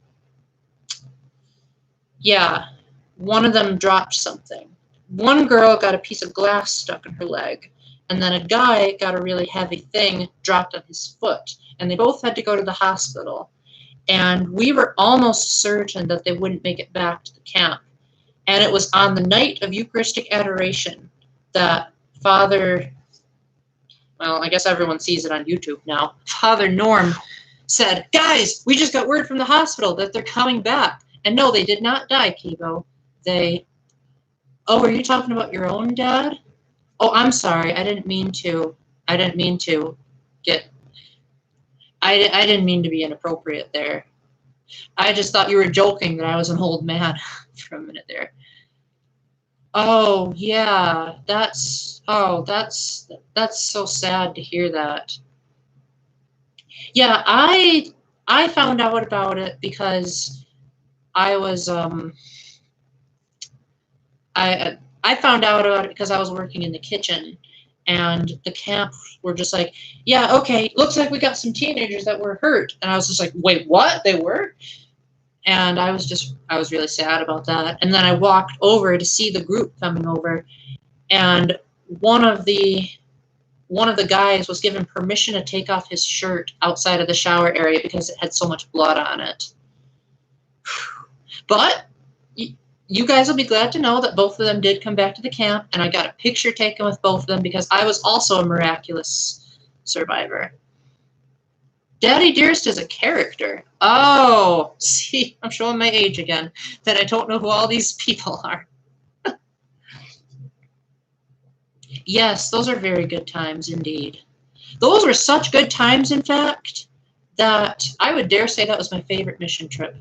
dropped something. One girl got a piece of glass stuck in her leg, and then a guy got a really heavy thing dropped on his foot, and they both had to go to the hospital. And we were almost certain that they wouldn't make it back to the camp. And it was on the night of Eucharistic Adoration that Father, well, I guess everyone sees it on YouTube now, Father Norm said, "Guys, we just got word from the hospital that they're coming back." And no, they did not die, Kibo. Oh, are you talking about your own dad? Oh, I'm sorry. I didn't mean to be inappropriate there. I just thought you were joking that I was an old man for a minute there. Oh, yeah. That's so sad to hear that. Yeah, I found out about it because I was I found out about it because I was working in the kitchen, and the camp were just like, "Yeah, okay, looks like we got some teenagers that were hurt." And I was just like, "Wait, what? They were?" And I was really sad about that. And then I walked over to see the group coming over, and one of the guys was given permission to take off his shirt outside of the shower area because it had so much blood on it. But you guys will be glad to know that both of them did come back to the camp, and I got a picture taken with both of them because I was also a miraculous survivor. Daddy Dearest is a character. Oh, see, I'm showing my age again, that I don't know who all these people are. Yes, those are very good times indeed. Those were such good times, in fact, that I would dare say that was my favorite mission trip.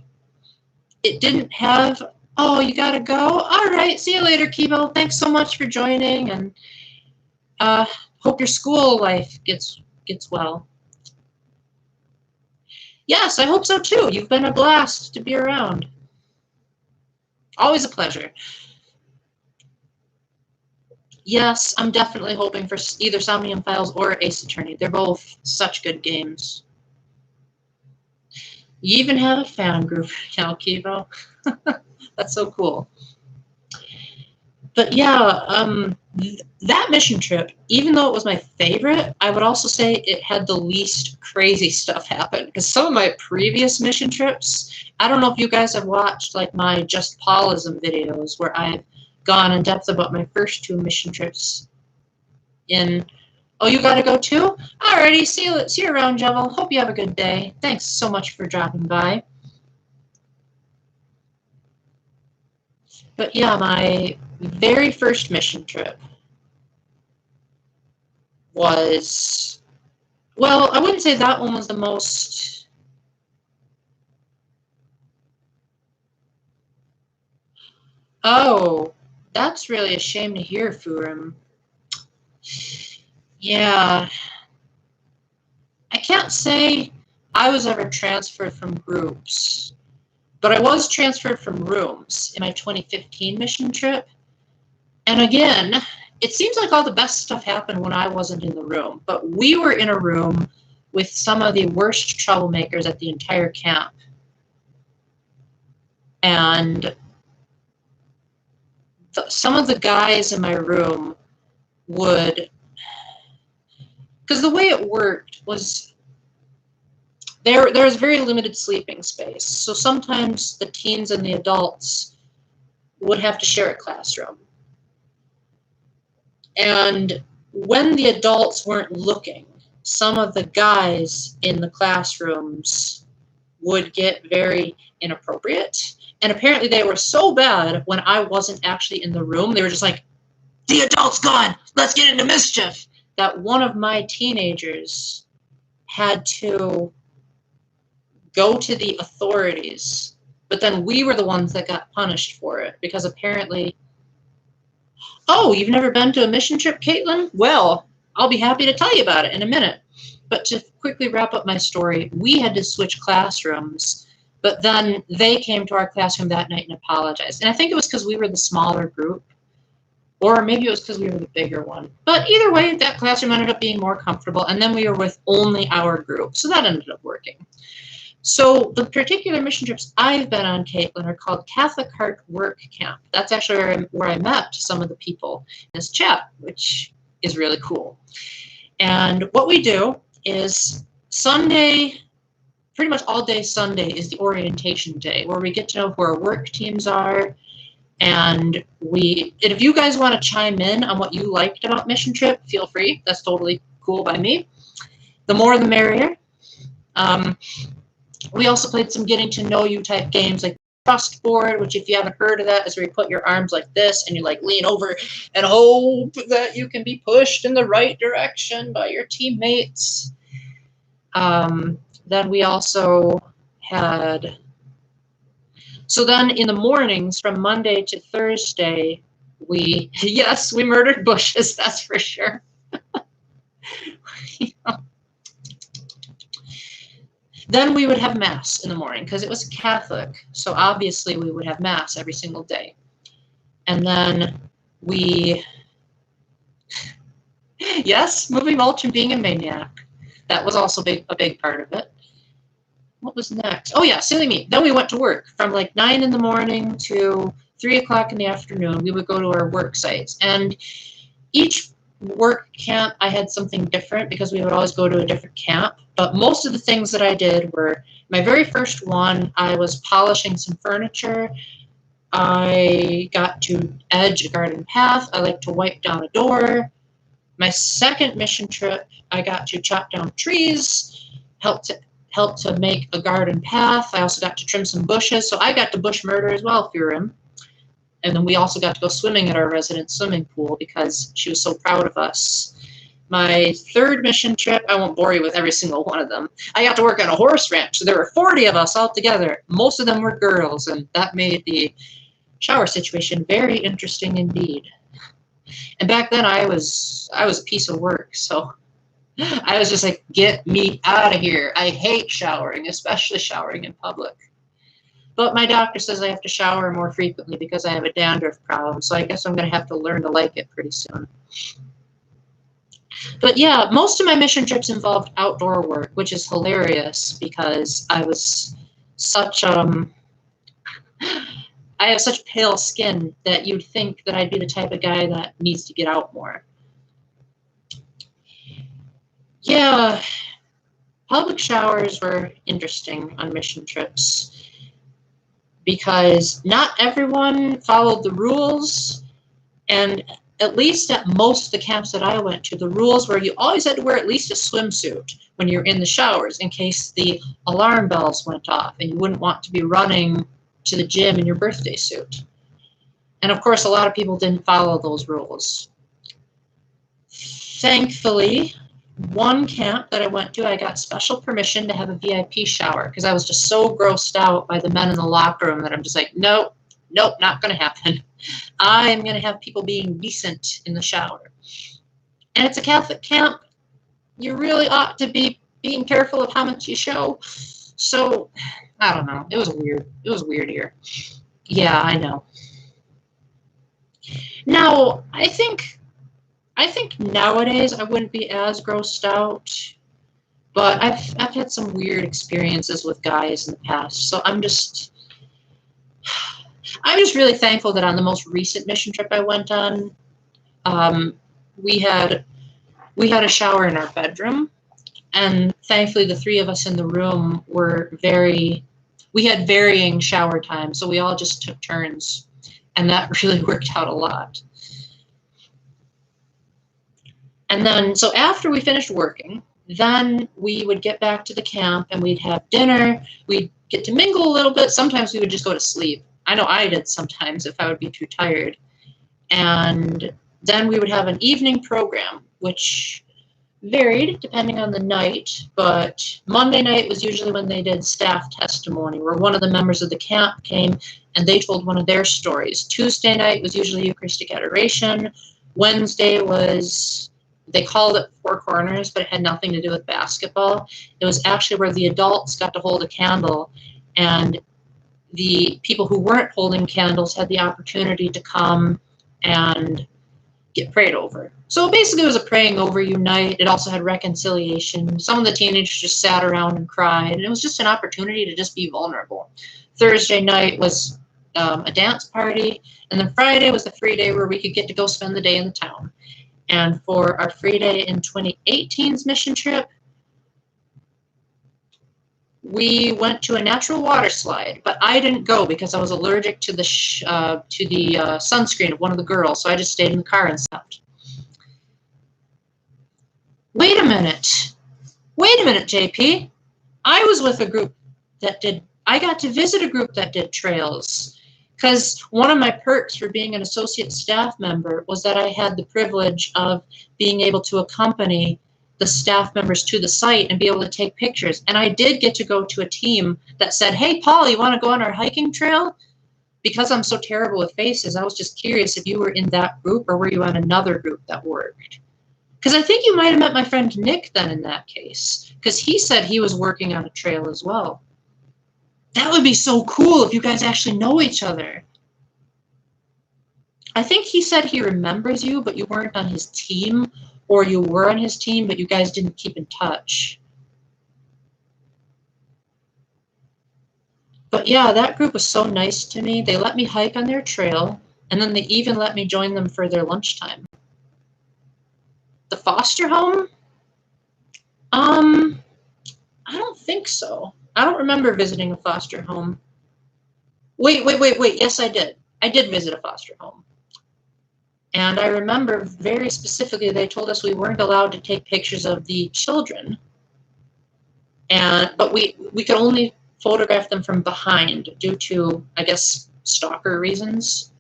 It didn't have, oh, you gotta go? All right, see you later, Kibo. Thanks so much for joining, and hope your school life gets well. Yes, I hope so too. You've been a blast to be around. Always a pleasure. Yes, I'm definitely hoping for either Somnium Files or Ace Attorney. They're both such good games. You even have a fan group now, Kibo. That's so cool. But yeah, that mission trip, even though it was my favorite, I would also say it had the least crazy stuff happen. Because some of my previous mission trips, I don't know if you guys have watched like my Just Paulism videos where I've gone in depth about my first 2 mission trips in. Oh, you gotta go too? Alrighty, see you around, Jevil. Hope you have a good day. Thanks so much for dropping by. But yeah, my very first mission trip was, well, I wouldn't say that one was the most. Oh, that's really a shame to hear, Furim. Yeah. I can't say I was ever transferred from groups, but I was transferred from rooms in my 2015 mission trip. And again, it seems like all the best stuff happened when I wasn't in the room, but we were in a room with some of the worst troublemakers at the entire camp. And some of the guys in my room would, because the way it worked was there was very limited sleeping space. So sometimes the teens and the adults would have to share a classroom. And when the adults weren't looking, some of the guys in the classrooms would get very inappropriate. And apparently they were so bad when I wasn't actually in the room. They were just like, the adult's gone, let's get into mischief. That one of my teenagers had to go to the authorities. But then we were the ones that got punished for it because apparently. Oh, you've never been to a mission trip, Caitlin? Well, I'll be happy to tell you about it in a minute. But to quickly wrap up my story, we had to switch classrooms, but then they came to our classroom that night and apologized. And I think it was because we were the smaller group, or maybe it was because we were the bigger one. But either way, that classroom ended up being more comfortable, and then we were with only our group, so that ended up working. So the particular mission trips I've been on, Caitlin, are called Catholic Heart Work Camp. That's actually where I met some of the people in this chat, which is really cool. And what we do is Sunday, pretty much all day Sunday is the orientation day, where we get to know who our work teams are. And if you guys want to chime in on what you liked about Mission Trip, feel free. That's totally cool by me. The more the merrier. We also played some getting to know you type games like Trust Board, which if you haven't heard of that is where you put your arms like this and you like lean over and hope that you can be pushed in the right direction by your teammates. Then we also had, so then in the mornings from Monday to Thursday, we murdered bushes, that's for sure. You know. Then we would have Mass in the morning because it was Catholic. So obviously we would have Mass every single day. And then yes, moving mulch and being a maniac. That was also a big part of it. what was next? Oh yeah, silly me. Then we went to work from like 9 in the morning to 3 o'clock in the afternoon. We would go to our work sites, and each work camp I had something different because we would always go to a different camp. But most of the things that I did were, my very first one, I was polishing some furniture. I got to edge a garden path. I like to wipe down a door. My second mission trip, I got to chop down trees, help to make a garden path. I also got to trim some bushes. So I got to bush murder as well, Furim. And then we also got to go swimming at our resident swimming pool because she was so proud of us. My third mission trip, I won't bore you with every single one of them. I got to work on a horse ranch. So there were 40 of us all together. Most of them were girls, and that made the shower situation very interesting indeed. And back then I was a piece of work, so I was just like, get me out of here. I hate showering, especially showering in public. But my doctor says I have to shower more frequently because I have a dandruff problem, so I guess I'm going to have to learn to like it pretty soon. But yeah, most of my mission trips involved outdoor work, which is hilarious because I was such I have such pale skin that you'd think that I'd be the type of guy that needs to get out more. Yeah, public showers were interesting on mission trips because not everyone followed the rules, and at least at most of the camps that I went to, the rules were you always had to wear at least a swimsuit when you're in the showers in case the alarm bells went off and you wouldn't want to be running to the gym in your birthday suit. And of course, a lot of people didn't follow those rules. Thankfully, one camp that I went to, I got special permission to have a VIP shower because I was just so grossed out by the men in the locker room that I'm just like, nope, not going to happen. I'm going to have people being decent in the shower. And it's a Catholic camp. You really ought to be being careful of how much you show. So, I don't know. It was weird. It was weird here. Yeah, I know. Now, I think nowadays I wouldn't be as grossed out, but I've had some weird experiences with guys in the past. So I'm just really thankful that on the most recent mission trip I went on, we had a shower in our bedroom, and thankfully the three of us in the room we had varying shower times, so we all just took turns, and that really worked out a lot. And then, so after we finished working, then we would get back to the camp and we'd have dinner. We'd get to mingle a little bit. Sometimes we would just go to sleep. I know I did sometimes if I would be too tired. And then we would have an evening program, which varied depending on the night. But Monday night was usually when they did staff testimony, where one of the members of the camp came and they told one of their stories. Tuesday night was usually Eucharistic adoration. Wednesday was, they called it Four Corners, but it had nothing to do with basketball. It was actually where the adults got to hold a candle, and the people who weren't holding candles had the opportunity to come and get prayed over. So basically it was a praying over you night. It also had reconciliation. Some of the teenagers just sat around and cried, and it was just an opportunity to just be vulnerable. Thursday night was a dance party, and then Friday was the free day where we could get to go spend the day in the town. And for our free day in 2018's mission trip, we went to a natural water slide, but I didn't go because I was allergic to the sunscreen of one of the girls, so I just stayed in the car and slept. Wait a minute, JP. I was with a group I got to visit a group that did trails. Because one of my perks for being an associate staff member was that I had the privilege of being able to accompany the staff members to the site and be able to take pictures. And I did get to go to a team that said, hey, Paul, you want to go on our hiking trail? Because I'm so terrible with faces, I was just curious if you were in that group or were you on another group that worked? Because I think you might have met my friend Nick then in that case, because he said he was working on a trail as well. That would be so cool if you guys actually know each other. I think he said he remembers you, but you weren't on his team, or you were on his team, but you guys didn't keep in touch. But yeah, that group was so nice to me. They let me hike on their trail, and then they even let me join them for their lunchtime. The foster home? I don't think so. I don't remember visiting a foster home. Wait. Yes, I did. I did visit a foster home. And I remember very specifically they told us we weren't allowed to take pictures of the children. But we could only photograph them from behind due to, I guess, stalker reasons.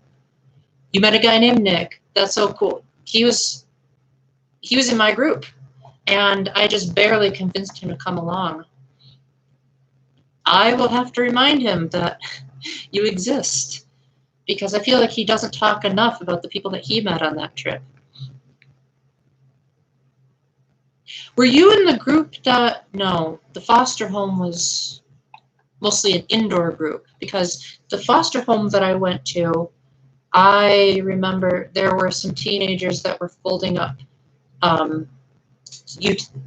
You met a guy named Nick. That's so cool. He was in my group, and I just barely convinced him to come along. I will have to remind him that you exist, because I feel like he doesn't talk enough about the people that he met on that trip. Were you in the group that, no, the foster home was mostly an indoor group, because the foster home that I went to, I remember there were some teenagers that were folding up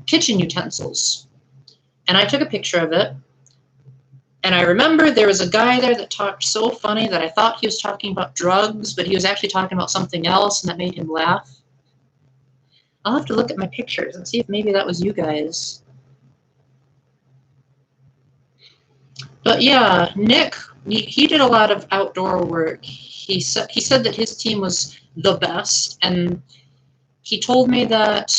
kitchen utensils, and I took a picture of it. And I remember there was a guy there that talked so funny that I thought he was talking about drugs, but he was actually talking about something else, and that made him laugh. I'll have to look at my pictures and see if maybe that was you guys. But yeah, Nick, he did a lot of outdoor work. He said that his team was the best, and he told me that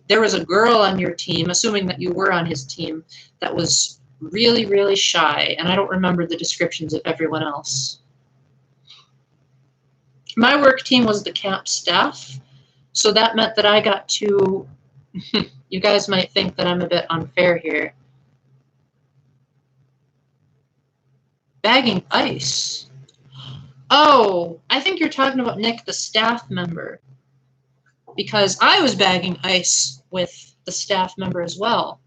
there was a girl on your team, assuming that you were on his team, that was really, really shy, and I don't remember the descriptions of everyone else. My work team was the camp staff, so that meant that I got to, you guys might think that I'm a bit unfair here. Bagging ice. Oh, I think you're talking about Nick, the staff member, because I was bagging ice with the staff member as well.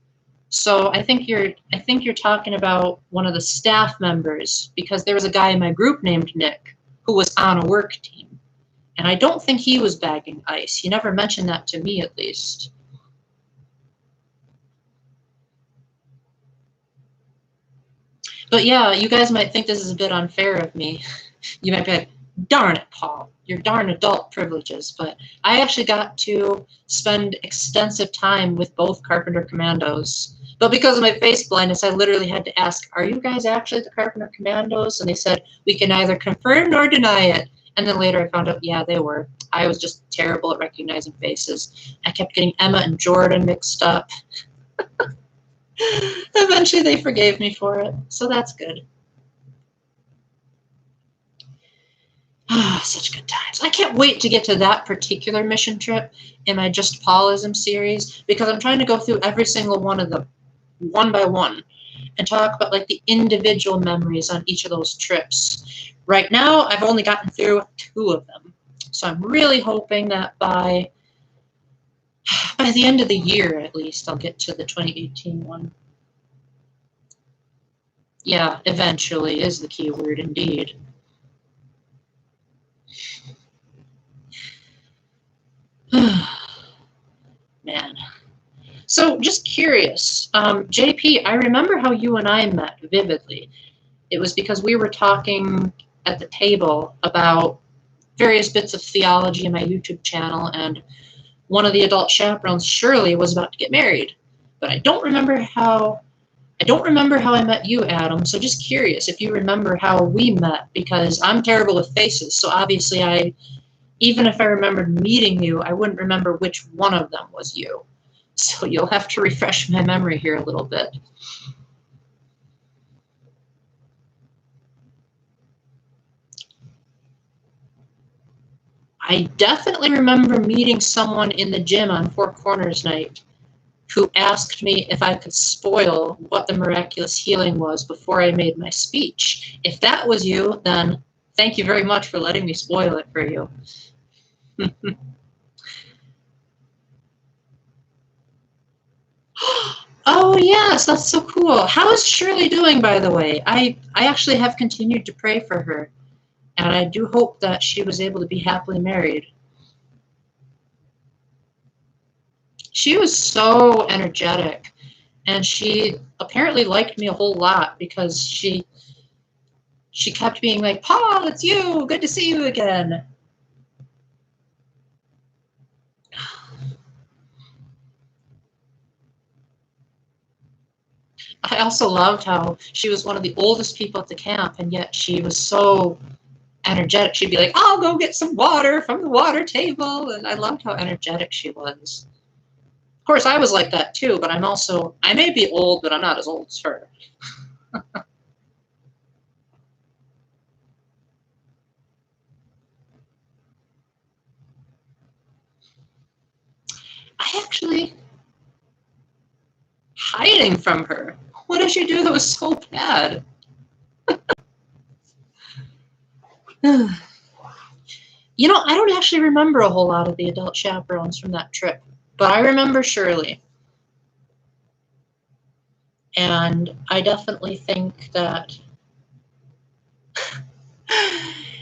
So I think you're talking about one of the staff members, because there was a guy in my group named Nick who was on a work team, and I don't think he was bagging ice. He never mentioned that to me, at least. But yeah, you guys might think this is a bit unfair of me. You might be like, darn it, Paul, your darn adult privileges. But I actually got to spend extensive time with both Carpenter Commandos. But because of my face blindness, I literally had to ask, are you guys actually the Carpenter Commandos? And they said, we can neither confirm nor deny it. And then later I found out, yeah, they were. I was just terrible at recognizing faces. I kept getting Emma and Jordan mixed up. Eventually they forgave me for it, so that's good. Ah, such good times. I can't wait to get to that particular mission trip in my Just Paulism series, because I'm trying to go through every single one of them, one by one, and talk about like the individual memories on each of those trips. Right now, I've only gotten through 2 of them, so I'm really hoping that by the end of the year, at least, I'll get to the 2018 one. Yeah, eventually is the key word indeed. Man. So just curious, JP, I remember how you and I met vividly. It was because we were talking at the table about various bits of theology in my YouTube channel, and one of the adult chaperones, Shirley, was about to get married. But I don't remember how I met you, Adam, so just curious if you remember how we met, because I'm terrible with faces, so obviously even if I remembered meeting you, I wouldn't remember which one of them was you. So you'll have to refresh my memory here a little bit. I definitely remember meeting someone in the gym on Four Corners night who asked me if I could spoil what the miraculous healing was before I made my speech. If that was you, then thank you very much for letting me spoil it for you. Oh, yes, that's so cool. How is Shirley doing, by the way? I actually have continued to pray for her, and I do hope that she was able to be happily married. She was so energetic, And she apparently liked me a whole lot because she kept being like, Paul, it's you. Good to see you again. I also loved how she was one of the oldest people at the camp, and yet she was so energetic. She'd be like, I'll go get some water from the water table. And I loved how energetic she was. Of course, I was like that too, but I may be old, but I'm not as old as her. I actually, hiding from her. What did she do that was so bad? You know, I don't actually remember a whole lot of the adult chaperones from that trip, but I remember Shirley. And I definitely think that,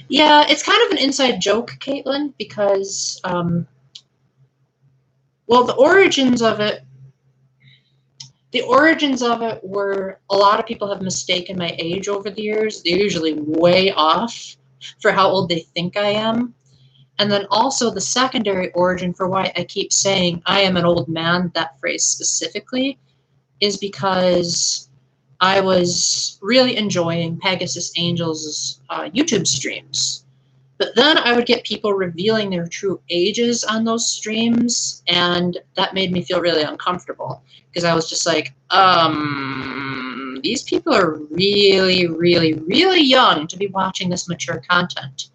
yeah, it's kind of an inside joke, Caitlin, because, well, the origins of it were a lot of people have mistaken my age over the years. They're usually way off for how old they think I am. And then also the secondary origin for why I keep saying I am an old man, that phrase specifically, is because I was really enjoying Pegasus Angels' YouTube streams. But then I would get people revealing their true ages on those streams, and that made me feel really uncomfortable because I was just like, these people are really, really, really young to be watching this mature content.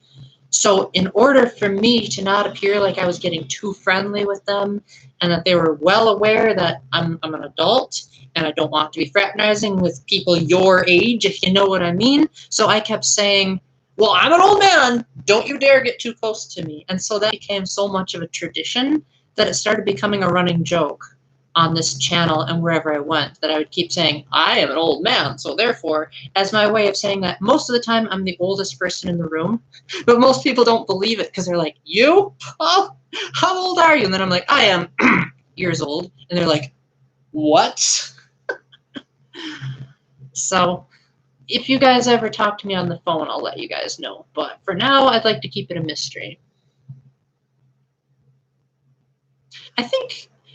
So in order for me to not appear like I was getting too friendly with them and that they were well aware that I'm an adult and I don't want to be fraternizing with people your age, if you know what I mean. So I kept saying, well, I'm an old man. Don't you dare get too close to me. And so that became so much of a tradition that it started becoming a running joke on this channel and wherever I went, that I would keep saying, I am an old man. So therefore, as my way of saying that, most of the time I'm the oldest person in the room. But most people don't believe it because they're like, you? Oh, how old are you? And then I'm like, I am years old. And they're like, what? So if you guys ever talk to me on the phone, I'll let you guys know. But for now, I'd like to keep it a mystery.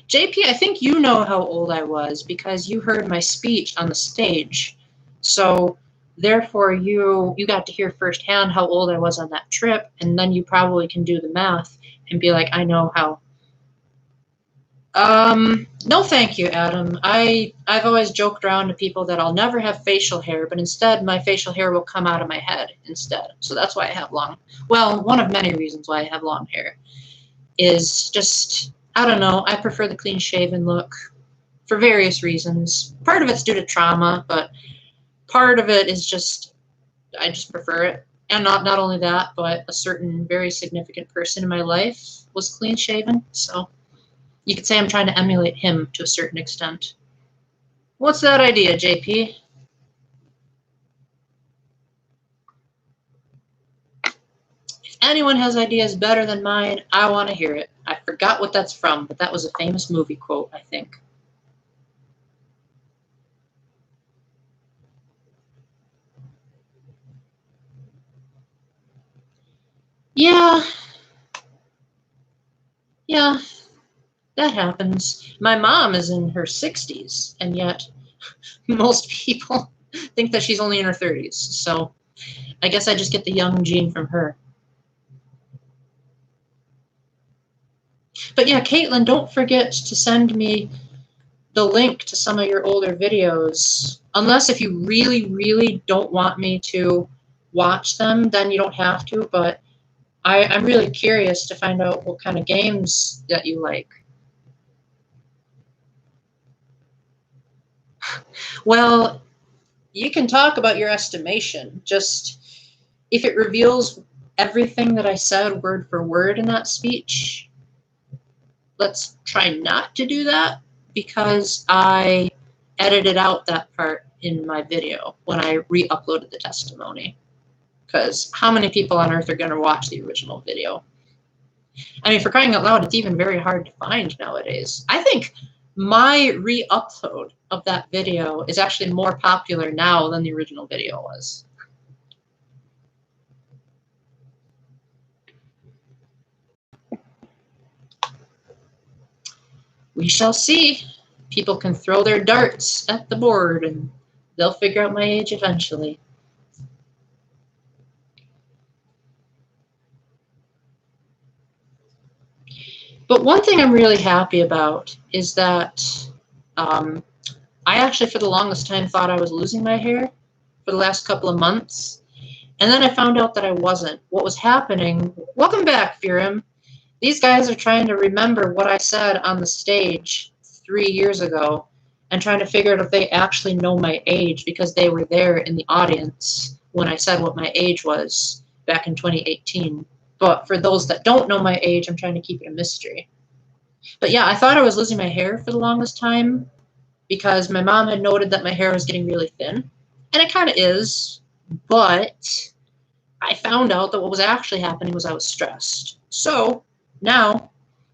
JP, I think you know how old I was because you heard my speech on the stage. So therefore, you got to hear firsthand how old I was on that trip, and then you probably can do the math and be like, I know how. No thank you, Adam. I've always joked around to people that I'll never have facial hair, but instead my facial hair will come out of my head instead. So that's why I have long, well, one of many reasons why I have long hair is just, I don't know, I prefer the clean shaven look for various reasons. Part of it's due to trauma, but part of it is just, I just prefer it. And not only that, but a certain very significant person in my life was clean shaven, so you could say I'm trying to emulate him to a certain extent. What's that idea, JP? If anyone has ideas better than mine, I want to hear it. I forgot what that's from, but that was a famous movie quote, I think. Yeah, that happens. My mom is in her 60s, and yet most people think that she's only in her 30s. So I guess I just get the young gene from her. But yeah, Caitlin, don't forget to send me the link to some of your older videos. Unless if you really, really don't want me to watch them, then you don't have to. But I'm really curious to find out what kind of games that you like. Well, you can talk about your estimation. Just if it reveals everything that I said word for word in that speech, let's try not to do that because I edited out that part in my video when I re-uploaded the testimony. Because how many people on earth are going to watch the original video? I mean, for crying out loud, it's even very hard to find nowadays. I think my re-upload of that video is actually more popular now than the original video was. We shall see. People can throw their darts at the board and they'll figure out my age eventually. But one thing I'm really happy about is that I actually, for the longest time, thought I was losing my hair for the last couple of months. And then I found out that I wasn't. What was happening... Welcome back, Firim. These guys are trying to remember what I said on the stage 3 years ago and trying to figure out if they actually know my age because they were there in the audience when I said what my age was back in 2018. But for those that don't know my age, I'm trying to keep it a mystery. But yeah, I thought I was losing my hair for the longest time because my mom had noted that my hair was getting really thin. And it kind of is, but I found out that what was actually happening was I was stressed. So now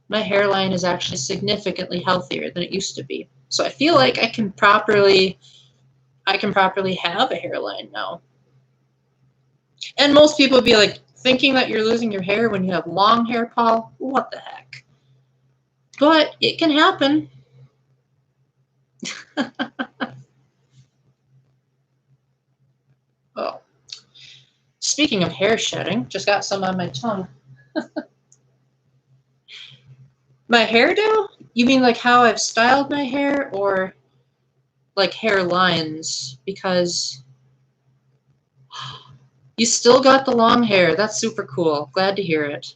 my hairline is actually significantly healthier than it used to be. So I feel like I can properly have a hairline now. And most people would be like, thinking that you're losing your hair when you have long hair, Paul? What the heck? But it can happen. Oh. Speaking of hair shedding, just got some on my tongue. My hairdo? You mean like how I've styled my hair, or like hair lines? Because you still got the long hair. That's super cool. Glad to hear it.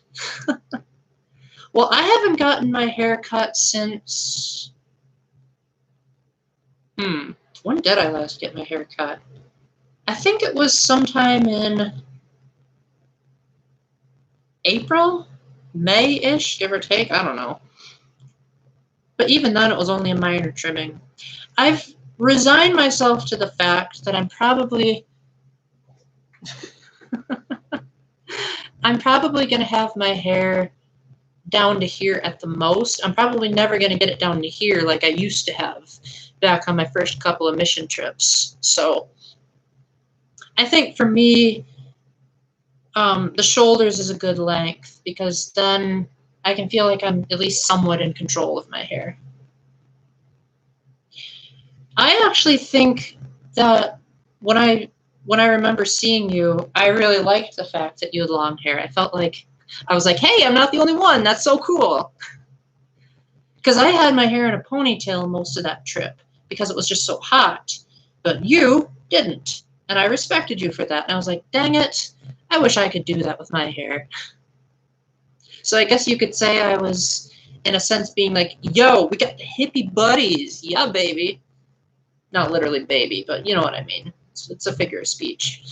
Well, I haven't gotten my hair cut since... When did I last get my hair cut? I think it was sometime in April? May-ish, give or take? I don't know. But even then, it was only a minor trimming. I've resigned myself to the fact that I'm probably going to have my hair down to here at the most. I'm probably never going to get it down to here like I used to have back on my first couple of mission trips. So I think for me, the shoulders is a good length because then I can feel like I'm at least somewhat in control of my hair. I actually think that when I remember seeing you, I really liked the fact that you had long hair. I was like, hey, I'm not the only one. That's so cool. Because I had my hair in a ponytail most of that trip because it was just so hot. But you didn't. And I respected you for that. And I was like, dang it, I wish I could do that with my hair. So I guess you could say I was, in a sense, being like, yo, we got the hippie buddies. Yeah, baby. Not literally baby, but you know what I mean. It's a figure of speech.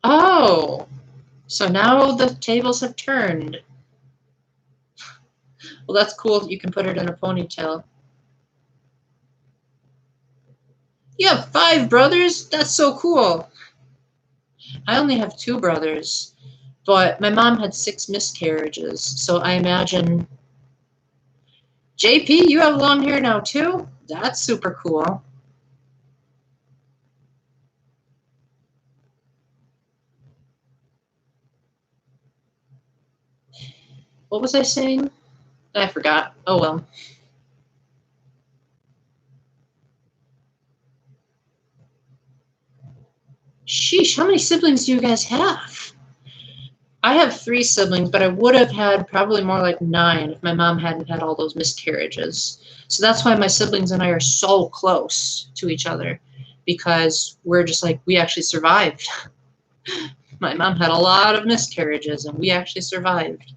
Oh, so now the tables have turned. Well, that's cool. You can put it in a ponytail. You have 5 brothers? That's so cool. I only have 2 brothers, but my mom had 6 miscarriages, so I imagine... JP, you have long hair now too? That's super cool. What was I saying? I forgot. Oh well. Sheesh, how many siblings do you guys have? I have 3 siblings, but I would have had probably more like 9 if my mom hadn't had all those miscarriages. So that's why my siblings and I are so close to each other, because we're just like, we actually survived. My mom had a lot of miscarriages, and we actually survived.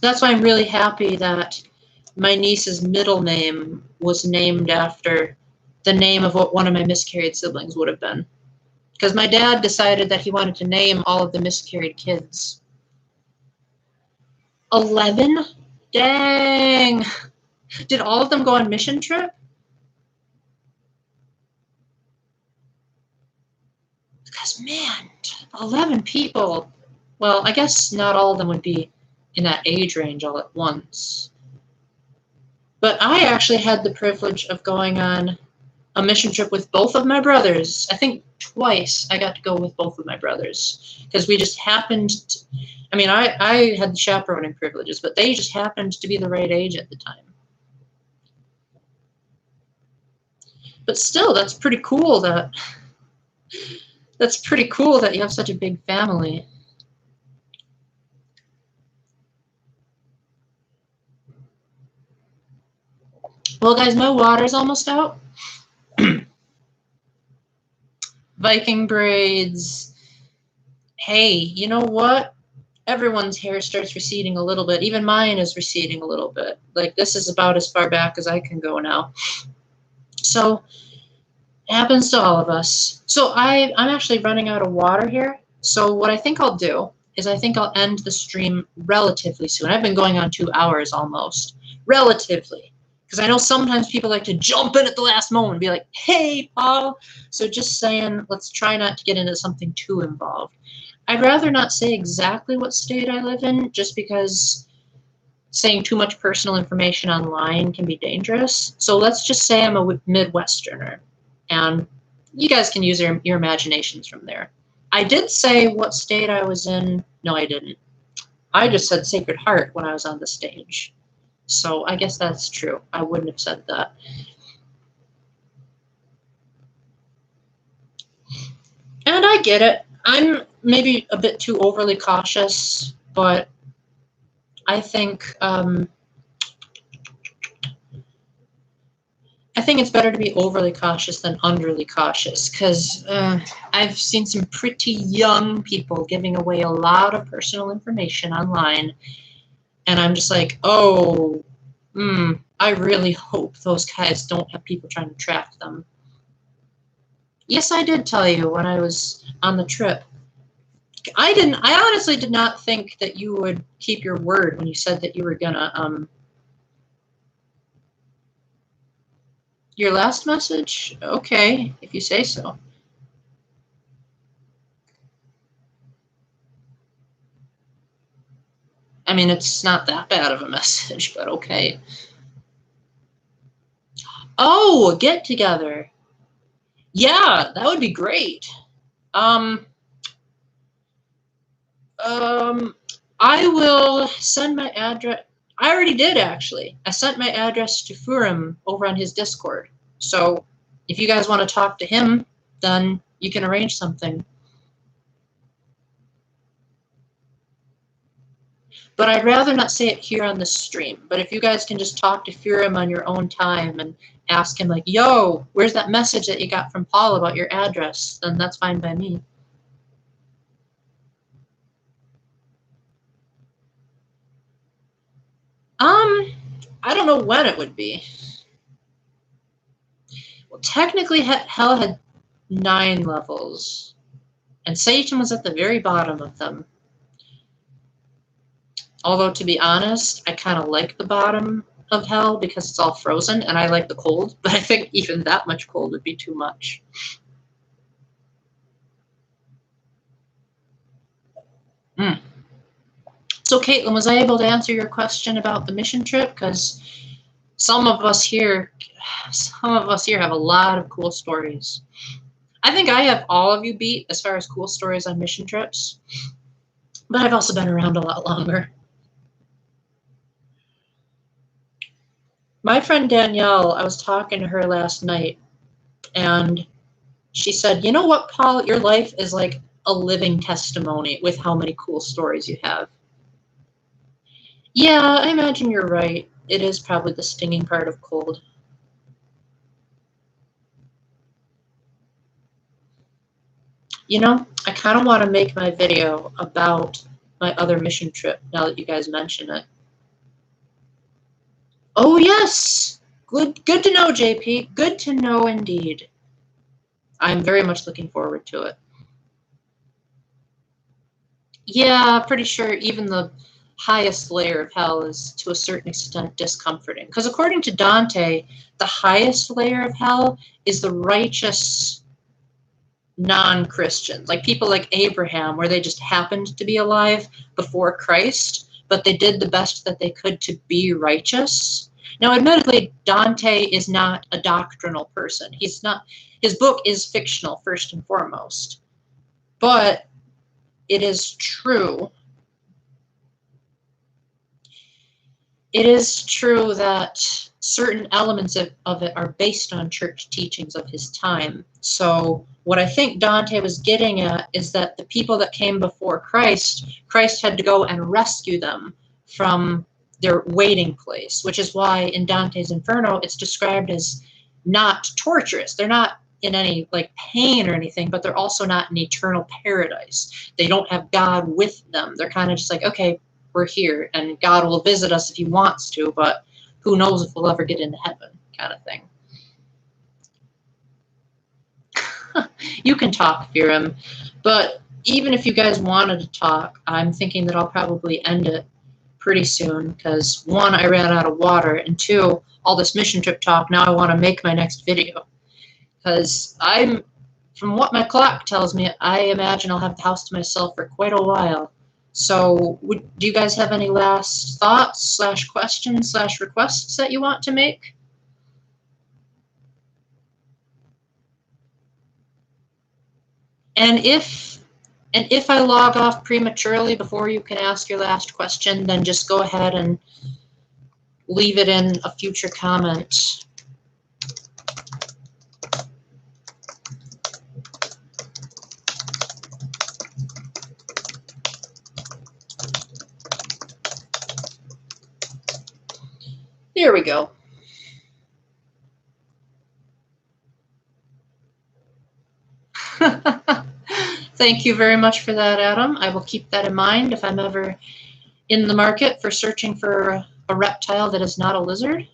That's why I'm really happy that my niece's middle name was named after the name of what one of my miscarried siblings would have been. Because my dad decided that he wanted to name all of the miscarried kids. 11? Dang! Did all of them go on mission trip? Because, man, 11 people. Well, I guess not all of them would be in that age range all at once. But I actually had the privilege of going on a mission trip with both of my brothers. I think twice I got to go with both of my brothers because we just happened to, I mean, I had the chaperoning privileges, but they just happened to be the right age at the time. But still, that's pretty cool that you have such a big family. Well, guys, my water's almost out. Viking braids. Hey, you know what? Everyone's hair starts receding a little bit. Even mine is receding a little bit. Like, this is about as far back as I can go now. So, it happens to all of us. So, I'm actually running out of water here. So, what I think I'll do is I think I'll end the stream relatively soon. I've been going on 2 hours almost. Relatively. Because I know sometimes people like to jump in at the last moment and be like, hey, Paul. So just saying, let's try not to get into something too involved. I'd rather not say exactly what state I live in, just because saying too much personal information online can be dangerous. So let's just say I'm a Midwesterner. And you guys can use your imaginations from there. I did say what state I was in. No, I didn't. I just said Sacred Heart when I was on the stage. So I guess that's true. I wouldn't have said that. And I get it. I'm maybe a bit too overly cautious, but I think it's better to be overly cautious than underly cautious, because I've seen some pretty young people giving away a lot of personal information online, and I'm just like, oh, I really hope those guys don't have people trying to track them. Yes, I did tell you when I was on the trip. I honestly did not think that you would keep your word when you said that you were gonna, your last message? Okay, if you say so. I mean, it's not that bad of a message, but okay. Oh, get together. Yeah, that would be great. I will send my address. I already did, actually. I sent my address to Furim over on his Discord. So if you guys want to talk to him, then you can arrange something. But I'd rather not say it here on the stream. But if you guys can just talk to Furim on your own time and ask him, like, yo, where's that message that you got from Paul about your address, then that's fine by me. I don't know when it would be. Well, technically, Hell had 9 levels, and Satan was at the very bottom of them. Although, to be honest, I kind of like the bottom of Hell because it's all frozen, and I like the cold, but I think even that much cold would be too much. So, Caitlin, was I able to answer your question about the mission trip? Because some of us here have a lot of cool stories. I think I have all of you beat as far as cool stories on mission trips, but I've also been around a lot longer. My friend Danielle, I was talking to her last night, and she said, you know what, Paul, your life is like a living testimony with how many cool stories you have. Yeah, I imagine you're right. It is probably the stinging part of cold. You know, I kind of want to make my video about my other mission trip now that you guys mention it. Oh, yes! Good to know, JP. Good to know indeed. I'm very much looking forward to it. Yeah, pretty sure even the highest layer of hell is to a certain extent discomforting. Because according to Dante, the highest layer of hell is the righteous non-Christians, like people like Abraham, where they just happened to be alive before Christ, but they did the best that they could to be righteous. Now, admittedly, Dante is not a doctrinal person. He's not. His book is fictional, first and foremost. But it is true. It is true that certain elements of it are based on church teachings of his time. So what I think Dante was getting at is that the people that came before Christ, Christ had to go and rescue them from their waiting place, which is why in Dante's Inferno it's described as not torturous. They're not in any like pain or anything, but they're also not in eternal paradise. They don't have God with them. They're kind of just like, okay, we're here and God will visit us if he wants to, but who knows if we'll ever get into heaven, kind of thing. You can talk, Viram, but even if you guys wanted to talk, I'm thinking that I'll probably end it pretty soon because, one, I ran out of water, and two, all this mission trip talk, now I want to make my next video. Because from what my clock tells me, I imagine I'll have the house to myself for quite a while. So do you guys have any last thoughts / questions / requests that you want to make? And if I log off prematurely before you can ask your last question, then just go ahead and leave it in a future comment. There we go. Thank you very much for that, Adam. I will keep that in mind if I'm ever in the market for searching for a reptile that is not a lizard.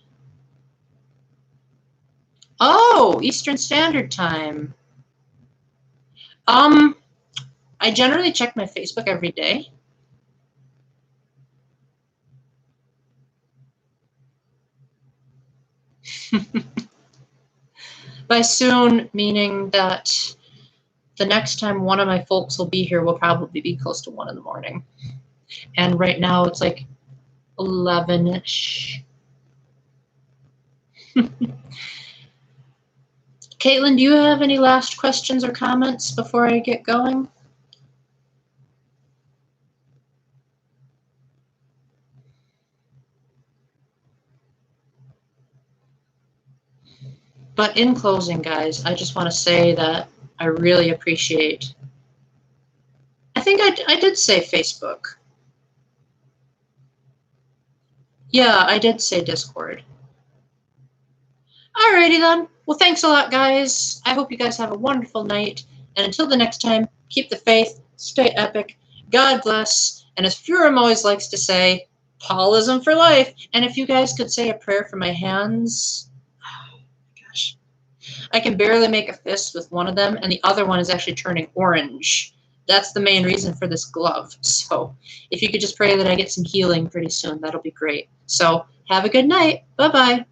Oh, Eastern Standard Time. I generally check my Facebook every day. By soon, meaning that the next time one of my folks will be here will probably be close to 1 in the morning. And right now it's like 11-ish. Caitlin, do you have any last questions or comments before I get going? But in closing, guys, I just want to say that I really appreciate. I think I did say Facebook. Yeah, I did say Discord. Alrighty then. Well, thanks a lot, guys. I hope you guys have a wonderful night. And until the next time, keep the faith, stay epic, God bless, and as Furum always likes to say, Paulism for life. And if you guys could say a prayer for my hands. Gosh. I can barely make a fist with one of them, and the other one is actually turning orange. That's the main reason for this glove. So if you could just pray that I get some healing pretty soon, that'll be great. So have a good night. Bye-bye.